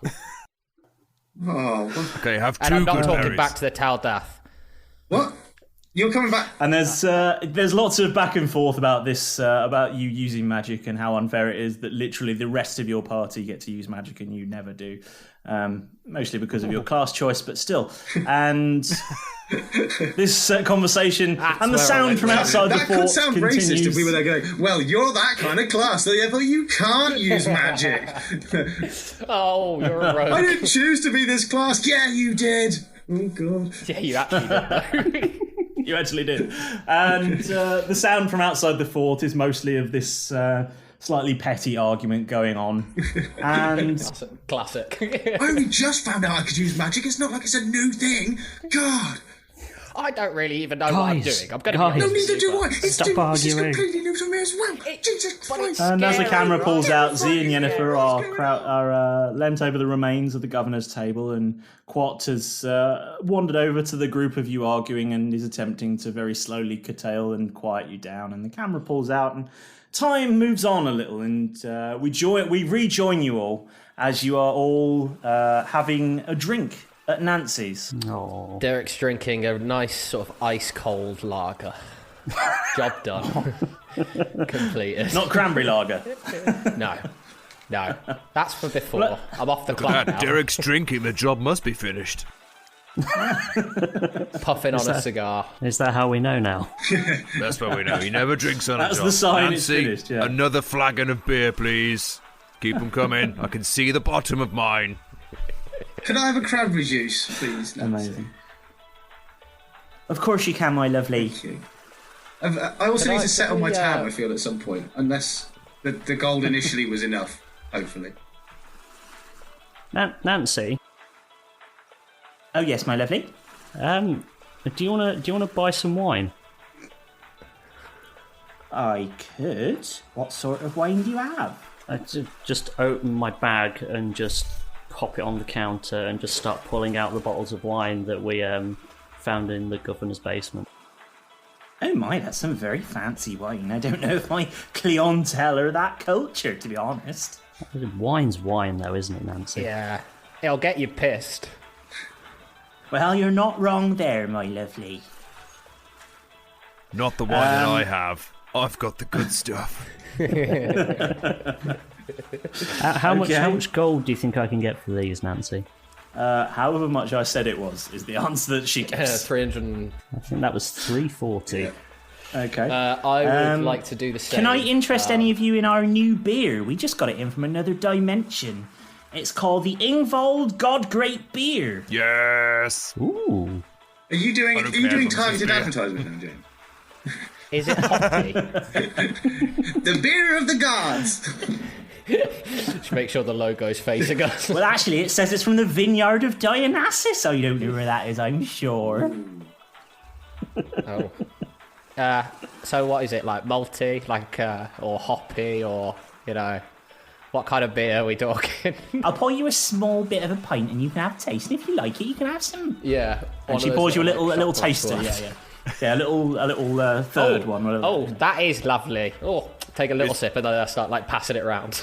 Oh. Okay, have two And I'm not good talking berries. back to the Taldath. What? You're coming back? And there's lots of back and forth about this, about you using magic and how unfair it is that literally the rest of your party get to use magic and you never do. Mostly because of your class choice, but still. And this conversation and the sound from outside the fort That could sound continues. racist if we were there going, well, you're that kind of class, therefore you can't use magic. Oh, you're a rogue. I didn't choose to be this class. Yeah, you did. Oh, God. Yeah, you actually did. You actually did. And the sound from outside the fort is mostly of this slightly petty argument going on. And classic. I only just found out I could use magic. It's not like it's a new thing. God. I don't really even know what I'm doing. I'm going to No, be honest neither with you, do I. but- It's completely new to me as well. Jesus Christ. And as the camera pulls out, Z and Yennefer are leant over the remains of the governor's table, and Quat has wandered over to the group of you arguing and is attempting to very slowly curtail and quiet you down. And the camera pulls out, and time moves on a little, and we rejoin you all as you are all having a drink at Nancy's. Oh. Derek's drinking a nice sort of ice-cold lager. Job done. Completed. Not cranberry lager. No. That's for before. I'm off the clock now. Derek's drinking. The job must be finished. Puffing on a cigar. Is that how we know now? That's what we know. He never drinks on That's a job. the sign Nancy, it's finished, yeah. Another flagon of beer, please. Keep them coming. I can see the bottom of mine. Could I have a cranberry juice, please? Nancy? Amazing. Of course you can, my lovely. Thank you. I also need to settle my tab, I feel, at some point. Unless the gold initially was enough, hopefully. Nancy? Oh yes, my lovely. Do you wanna buy some wine? I could. What sort of wine do you have? I just open my bag and just pop it on the counter and just start pulling out the bottles of wine that we found in the governor's basement. Oh my, that's some very fancy wine. I don't know if my clientele are that cultured, to be honest. Wine's wine, though, isn't it, Nancy? Yeah. It'll get you pissed. Well, you're not wrong there, my lovely. Not the wine that I have. I've got the good stuff. How much gold do you think I can get for these, Nancy? However much I said it was, is the answer that she gives. 300. I think that was 340. Yeah. Okay. I would like to do the same. Can I interest any of you in our new beer? We just got it in from another dimension. It's called the Ingvald God Great Beer. Yes. Ooh. Are you doing targeted advertisement now, James? Is it hoppy? The beer of the gods. Just make sure the logo's facing us. Well, actually, it says it's from the vineyard of Dionysus. I don't know where that is, I'm sure. Oh. So what is it, like malty, or hoppy, or, what kind of beer are we talking? I'll pour you a small bit of a pint and you can have a taste, and if you like it, you can have some. Yeah. And she pours you a little taster. Yeah. Yeah, a little third one. Oh, that is lovely. Oh, take a little sip and then I start passing it around.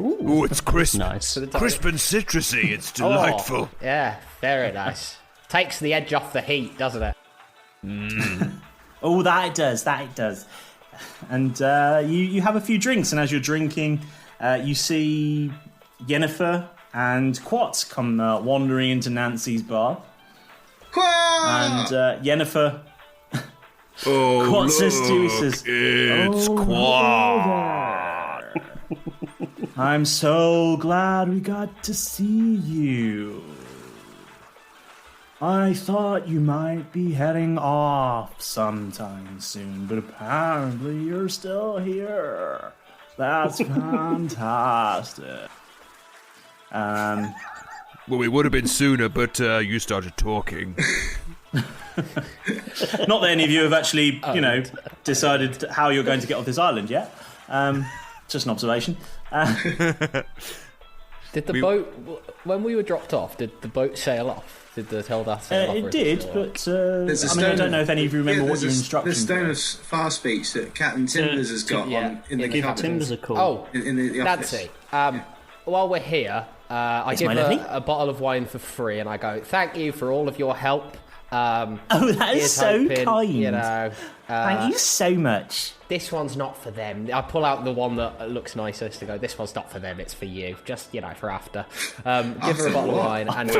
Ooh, it's crisp. Nice. Crisp and citrusy. It's delightful. Oh, yeah, very nice. Takes the edge off the heat, doesn't it? Oh, that it does. And you have a few drinks, and as you're drinking, you see Yennefer and Quat come wandering into Nancy's bar. Quat! And Yennefer... Oh, Quat says to you, it's Quat. I'm so glad we got to see you. I thought you might be heading off sometime soon, but apparently you're still here. That's fantastic. Well, we would have been sooner, but you started talking. Not that any of you have actually, decided how you're going to get off this island yet. Just an observation. Did the boat, when we were dropped off, did the boat sail off? Did the Teldath sail off? It did, but I don't know if any of you remember what your instructions were. There's Stone of Far Speech that Captain Timbers has got in the cupboard. Timbers are cool. Oh, in the office. Nancy, while we're here, I give her a bottle of wine for free, and I go, thank you for all of your help. That is so kind. Thank you so much. This one's not for them. I pull out the one that looks nicest to go, this one's not for them, it's for you. Just, for after. Give her a bottle of wine and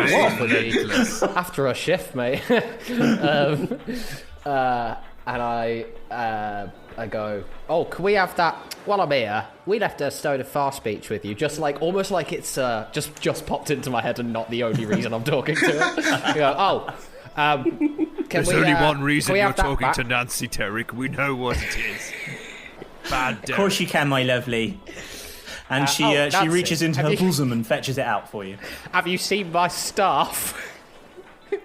after a shift, mate. And I go, oh, can we have that? While I'm here, we left a Stone of Far Speech with you, just almost like it's just popped into my head and not the only reason I'm talking to her. You go, There's only one reason you're talking to Nancy, Terrick. We know what it is. Bad Derek. Of course you can, my lovely. And she reaches into her bosom and fetches it out for you. Have you seen my staff?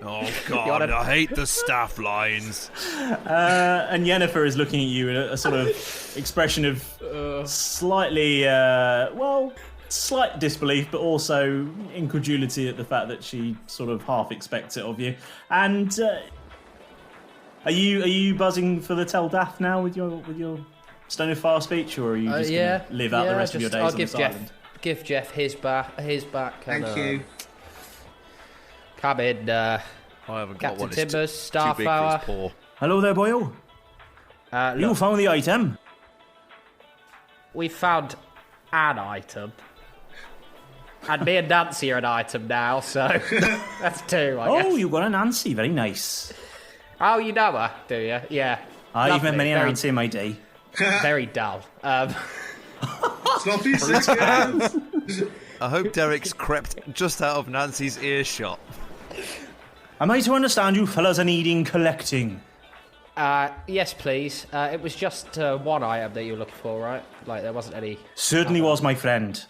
Oh, God, I hate the staff lines. And Yennefer is looking at you in a sort of expression of slightly, slight disbelief, but also incredulity at the fact that she sort of half expects it of you. And are you buzzing for the Teldath now with your Stone of Far Speech, or are you just going to live out the rest of your days on this island? Give Jeff his back. Thank you. Come in, I haven't got Captain one. Timbers, Too big for his Starflower. paw. Hello there, boyo. You found the item. We found an item. And me and Nancy are an item now, so that's two, I guess. Oh, you got a Nancy. Very nice. Oh, you know her, do you? Yeah. I've met many a Nancy in my day. Very dull. Sloppy seconds. I hope Derek's crept just out of Nancy's earshot. Am I to understand you fellas are needing collecting? Yes, please. It was just one item that you were looking for, right? There wasn't any... Certainly was, my friend.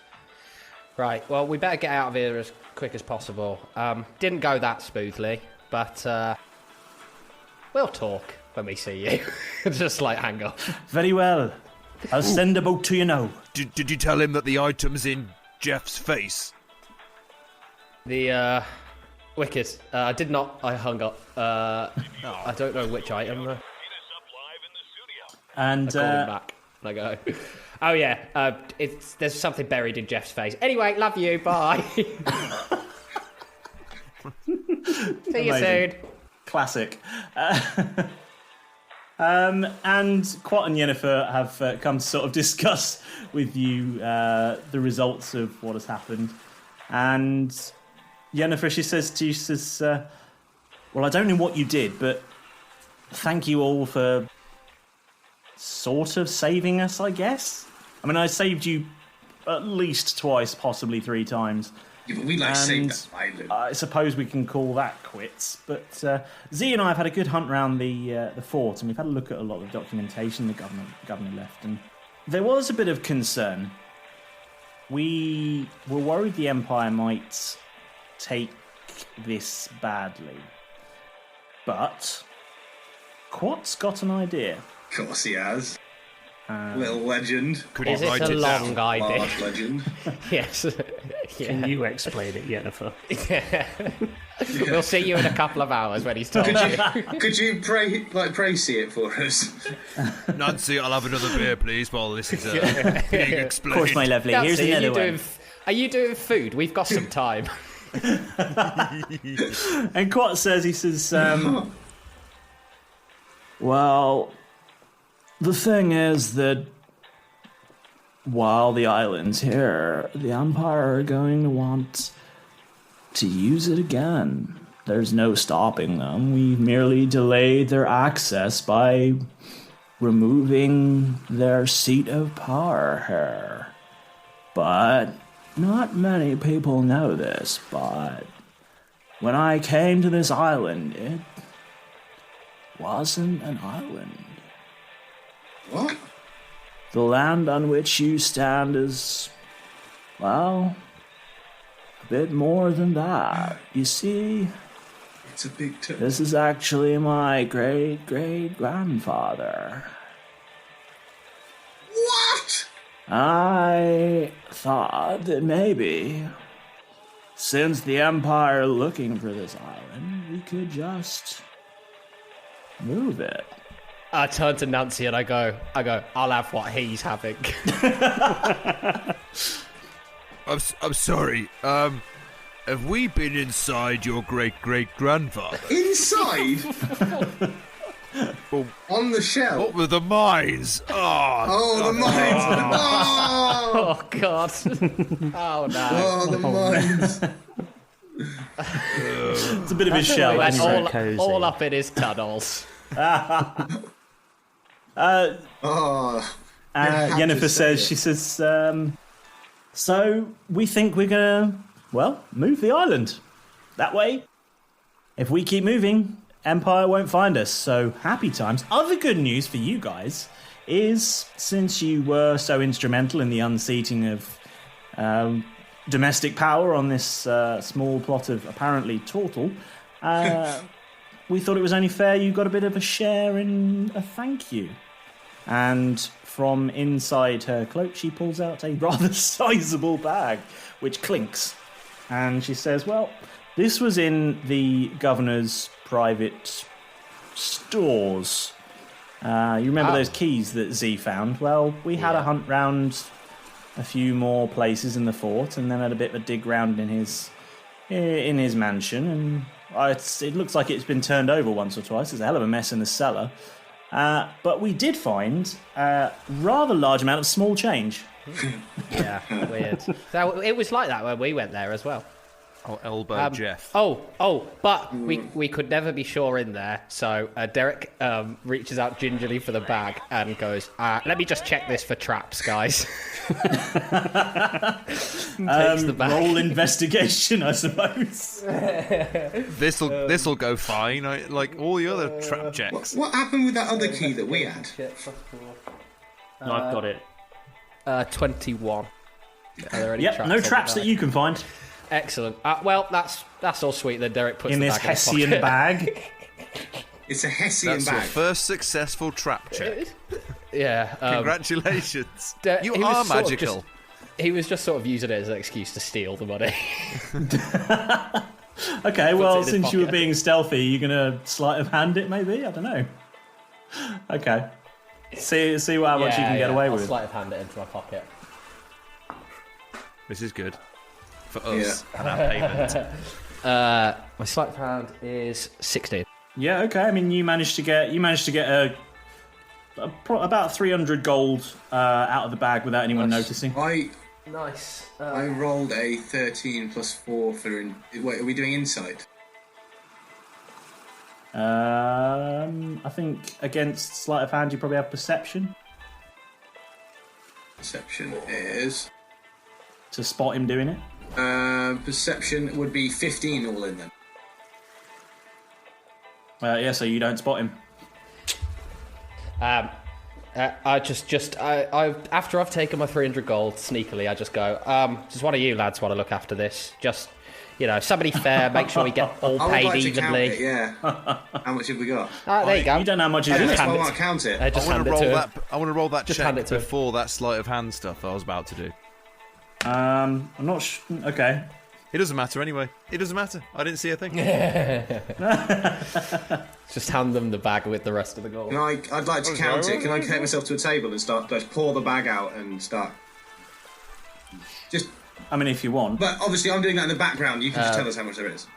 Right, well, we better get out of here as quick as possible. Didn't go that smoothly, but we'll talk. when we see you. Just like hang up. Very well. I'll send a boat to you now. Did you tell him that the item's in Jeff's face? The wicked. I did not. I hung up. I don't know which item though. And I call him back. And I go, oh yeah, there's something buried in Jeff's face. Anyway, love you. Bye. See you soon. Classic. And Quat and Yennefer have come to sort of discuss with you the results of what has happened. And Yennefer, she says to you, well, I don't know what you did, but thank you all for sort of saving us, I guess. I mean, I saved you at least twice, possibly 3 times. Yeah, but we saved that island. I suppose we can call that quits. But Z and I have had a good hunt around the fort, and we've had a look at a lot of documentation the governor left, and there was a bit of concern. We were worried the Empire might take this badly, but Quat's got an idea. Of course he has. Little legend. Could he write it down? Idea? Large legend. Yes. Yeah. Can you explain it, Yennefer? Yeah. We'll see you in a couple of hours when he's told you. Could you pray see it for us? Nancy, I'll have another beer, please, while this is being explained. Of course, my lovely. Nancy, here's another one. Are you doing food? We've got some time. And Quat says, well, the thing is that while the island's here, the Empire are going to want to use it again. There's no stopping them. We merely delayed their access by removing their seat of power here. But not many people know this, but when I came to this island, it wasn't an island. What? The land on which you stand is, well, a bit more than that. You see, it's a big turn. This is actually my great-great-grandfather. What? I thought that maybe, since the Empire are looking for this island, we could just move it. I turn to Nancy and I go, I'll have what he's having. I'm sorry. Have we been inside your great-great-grandfather? Inside? Well, on the shelf? What were the mines? The mines! Oh, God. Oh, no. Oh, the mines. It's a bit of a shell. All up in his tunnels. Yennefer says, so we think we're going to, move the island. That way, if we keep moving, Empire won't find us. So happy times. Other good news for you guys is, since you were so instrumental in the unseating of domestic power on this small plot of apparently Tortle, we thought it was only fair you got a bit of a share in a thank you. And from inside her cloak, she pulls out a rather sizable bag, which clinks. And she says, well, this was in the governor's private stores. You remember those keys that Z found? Well, we had a hunt round a few more places in the fort, and then had a bit of a dig round in his mansion, and it looks like it's been turned over once or twice. There's a hell of a mess in the cellar. But we did find a rather large amount of small change. Yeah, weird. So it was like that when we went there as well. I'll elbow Jeff. But we could never be sure in there. So Derek reaches out gingerly for the bag and goes, let me just check this for traps, guys. Takes the bag. Roll investigation, I suppose. This'll go fine. Like all the other trap checks. What happened with that other key that we had? No, I've got it. 21. Are there any traps no traps that you can find. Excellent. Well, that's all sweet. Then Derek puts in the this bag Hessian in bag. It's a Hessian That's bag. your first successful trap check. Yeah. Congratulations. You he are was sort of magical. he was just sort of using it as an excuse to steal the money. Okay, well, Puts it in his since you were pocket. being stealthy, you're going to sleight of hand it, maybe? I don't know. Okay. See how much you can get away I'll with. sleight of hand it into my pocket. This is good. For us and our payment. My sleight of hand is 16. Yeah, okay. I mean, you managed to get about 300 gold out of the bag without anyone noticing. Nice. I rolled a 13 plus 4 for... Wait, are we doing insight? I think against sleight of hand, you probably have perception. Perception is... To spot him doing it? Perception would be 15 all in then. Yeah, so you don't spot him. I after I've taken my 300 gold sneakily, I just go, does one of you lads want to look after this? Just, somebody fair, make sure we get all I would paid like to evenly. count it, yeah. How much have we got? There you go. You don't know how much it I is. want to count it. I want to roll that Just check hand it to him. before that sleight of hand stuff I was about to do. I'm not okay. It doesn't matter anyway. It doesn't matter. I didn't see a thing. Just hand them the bag with the rest of the gold. I'd like to count it. Can I take myself to a table and just pour the bag out and start? I mean, if you want. But obviously, I'm doing that in the background. You can just tell us how much there is.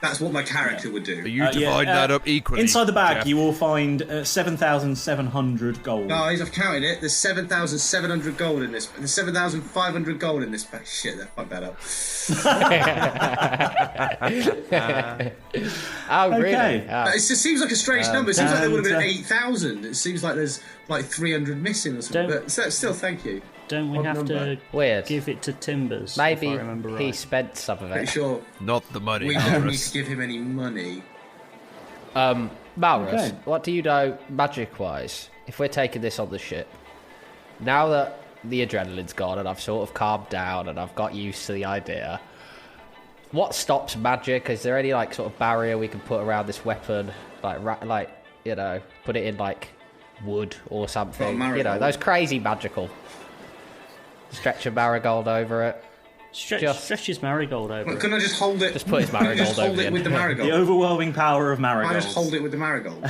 That's what my character would do. You divide that up equally. Inside the bag, Jeff. you will find 7,700 gold. Guys, I've counted it. There's 7,700 gold in this. There's 7,500 gold in this bag. Shit, that fucked that up. Oh, really? Okay. It just seems like a strange number. It seems like there would have been 8,000. It seems like there's like 300 missing or something. But still, thank you. Don't we have to give it to Timbers? Maybe if I remember right. he spent some of Pretty it. sure Not the money. we don't need to give him any money. Malrus, Okay. what do you know magic-wise? If we're taking this on the ship, now that the adrenaline's gone and I've sort of calmed down and I've got used to the idea, what stops magic? Is there any sort of barrier we can put around this weapon? Put it in wood or something. marigold. Those crazy magical. Stretch a marigold over it. Stretch his marigold over. Well, can I just hold it? Just put his marigold just hold over it the with end. the marigold. The overwhelming power of I marigolds. just hold it with the marigold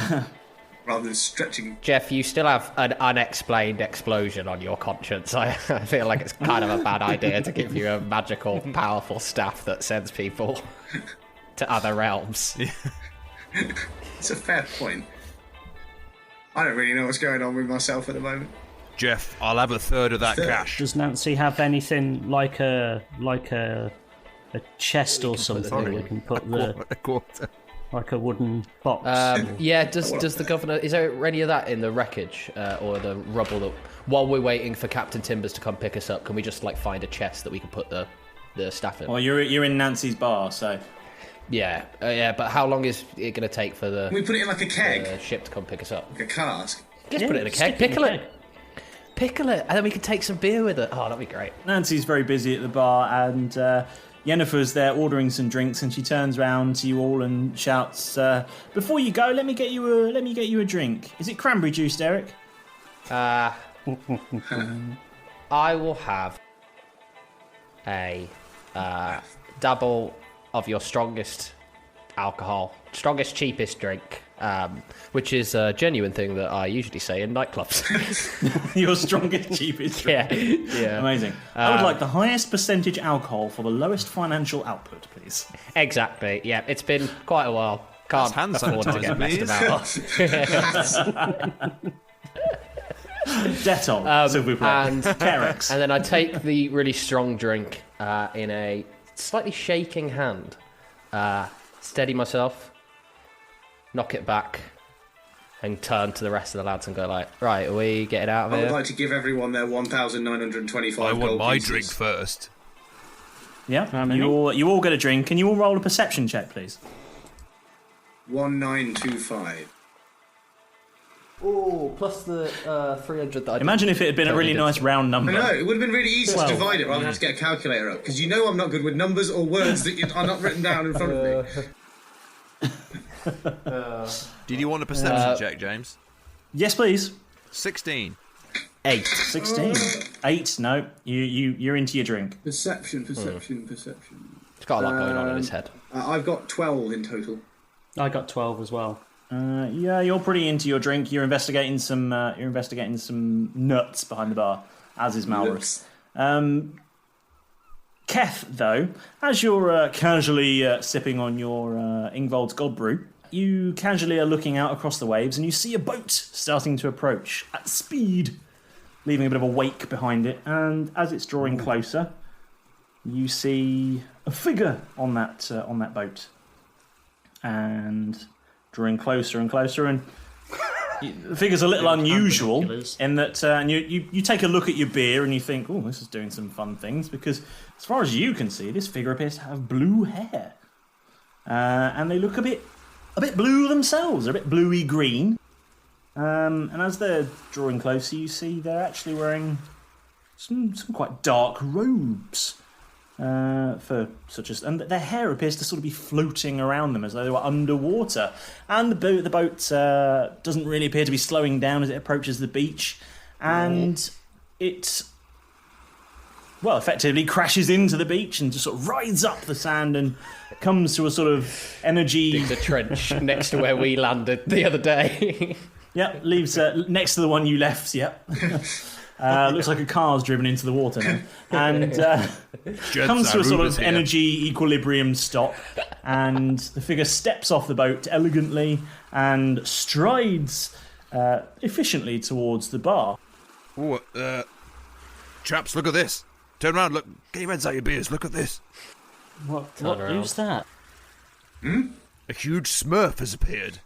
rather than stretching. Jeff, you still have an unexplained explosion on your conscience. I feel like it's kind of a bad idea to give you a magical, powerful staff that sends people to other realms. It's a fair point. I don't really know what's going on with myself at the moment. Jeff, I'll have a third of that cash. Does Nancy have anything like a chest or something we can put A quarter. like a wooden box? Does the governor? Is there any of that in the wreckage or the rubble that? While we're waiting for Captain Timbers to come pick us up, can we just find a chest that we can put the staff in? Well, you're in Nancy's bar, so. Yeah. But how long is it going to take for the? Can we put it in like a keg, ship to come pick us up? like a cask? Just put it in a keg. Pickle it, and then we can take some beer with it. Oh, that'd be great. Nancy's very busy at the bar, and Yennefer's there ordering some drinks, and she turns round to you all and shouts, "Before you go, let me get you a drink. Is it cranberry juice, Derek?" I will have a double of your strongest alcohol, strongest, cheapest drink, which is a genuine thing that I usually say in nightclubs. Your strongest, cheapest drink. Yeah. Amazing. I would like the highest percentage alcohol for the lowest financial output, please. Exactly. Yeah, it's been quite a while. Can't That's hand afford to get messed sanitizer, about. Dettol, s'il and Carex. And then I take the really strong drink in a slightly shaking hand, steady myself, knock it back, and turn to the rest of the lads and go right, are we getting out of I here? would like to give everyone their 1,925 I want gold my pieces. drink first. Yeah, you all get a drink. Can you all roll a perception check, please? 1925. Oh, plus the 300 that I Imagine if it had been a really nice round number. I know, it would have been really easy Well, to divide it rather than have to get a calculator up, because you know I'm not good with numbers or words that are not written down in front of me. Did you want a perception check, James? Yes, please. 16. 8. 16. 8. No, you're into your drink. Perception. He's got a lot going on in his head. I've got 12 in total. I got 12 as well. Yeah, you're pretty into your drink. You're investigating some nuts behind the bar, as is Malrus. Keth, though, as you're casually sipping on your Ingvold's God Brew, you casually are looking out across the waves and you see a boat starting to approach at speed, leaving a bit of a wake behind it. And as it's drawing closer, you see a figure on that boat, and drawing closer and closer. And the figure's a little unusual in that, and you take a look at your beer and you think, oh, this is doing some fun things, because as far as you can see, this figure appears to have blue hair, and they look a bit blue themselves. They're a bit bluey green, and as they're drawing closer, you see they're actually wearing some quite dark robes. And their hair appears to sort of be floating around them as though they were underwater. And the boat doesn't really appear to be slowing down as it approaches the beach, and it effectively crashes into the beach and just sort of rides up the sand and comes to a sort of energy. Digs a trench next to where we landed the other day. Yep, leaves next to the one you left. Yep. Looks like a car's driven into the water now. And comes to a sort of energy equilibrium stop, and the figure steps off the boat elegantly and strides efficiently towards the bar. Oh, chaps, look at this. Turn around, look. Get your heads out your beers, look at this. Who's that? A huge Smurf has appeared.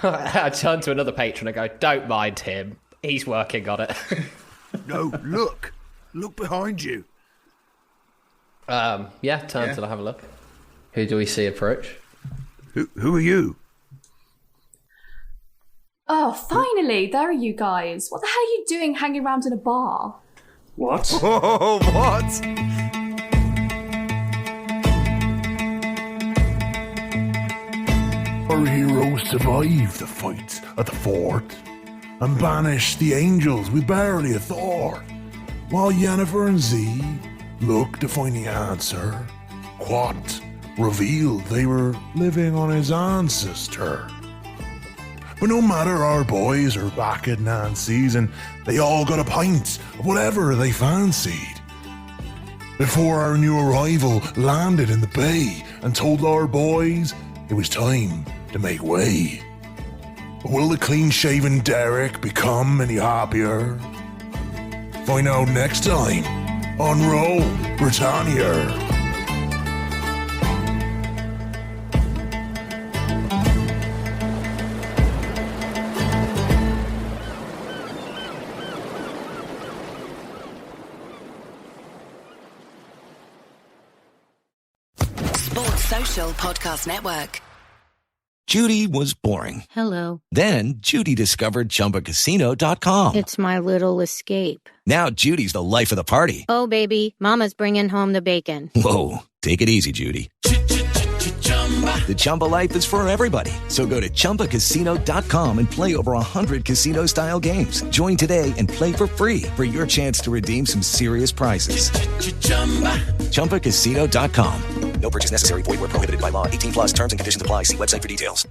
I turn to another patron and go, don't mind him. He's working on it. No, look. Look behind you. Turn to have a look. Who do we see approach? Who are you? Oh, finally, there are you guys. What the hell are you doing hanging around in a bar? What? Oh, what? Our heroes survived the fight at the fort and banished the angels with barely a thought, while Yennefer and Z looked to find the answer. Quat revealed they were living on his ancestor. But no matter, our boys are back at Nancy's and they all got a pint of whatever they fancied. Before our new arrival landed in the bay and told our boys it was time to make way. But will the clean-shaven Derek become any happier? Find out next time on Roll Britannia. Social Podcast Network. Judy was boring. Hello. Then Judy discovered ChumbaCasino.com. It's my little escape. Now Judy's the life of the party. Oh, baby, mama's bringing home the bacon. Whoa, take it easy, Judy. The Chumba life is for everybody. So go to ChumbaCasino.com and play over 100 casino-style games. Join today and play for free for your chance to redeem some serious prizes. ChumbaCasino.com. No purchase necessary. Void where prohibited by law. 18+ terms and conditions apply. See website for details.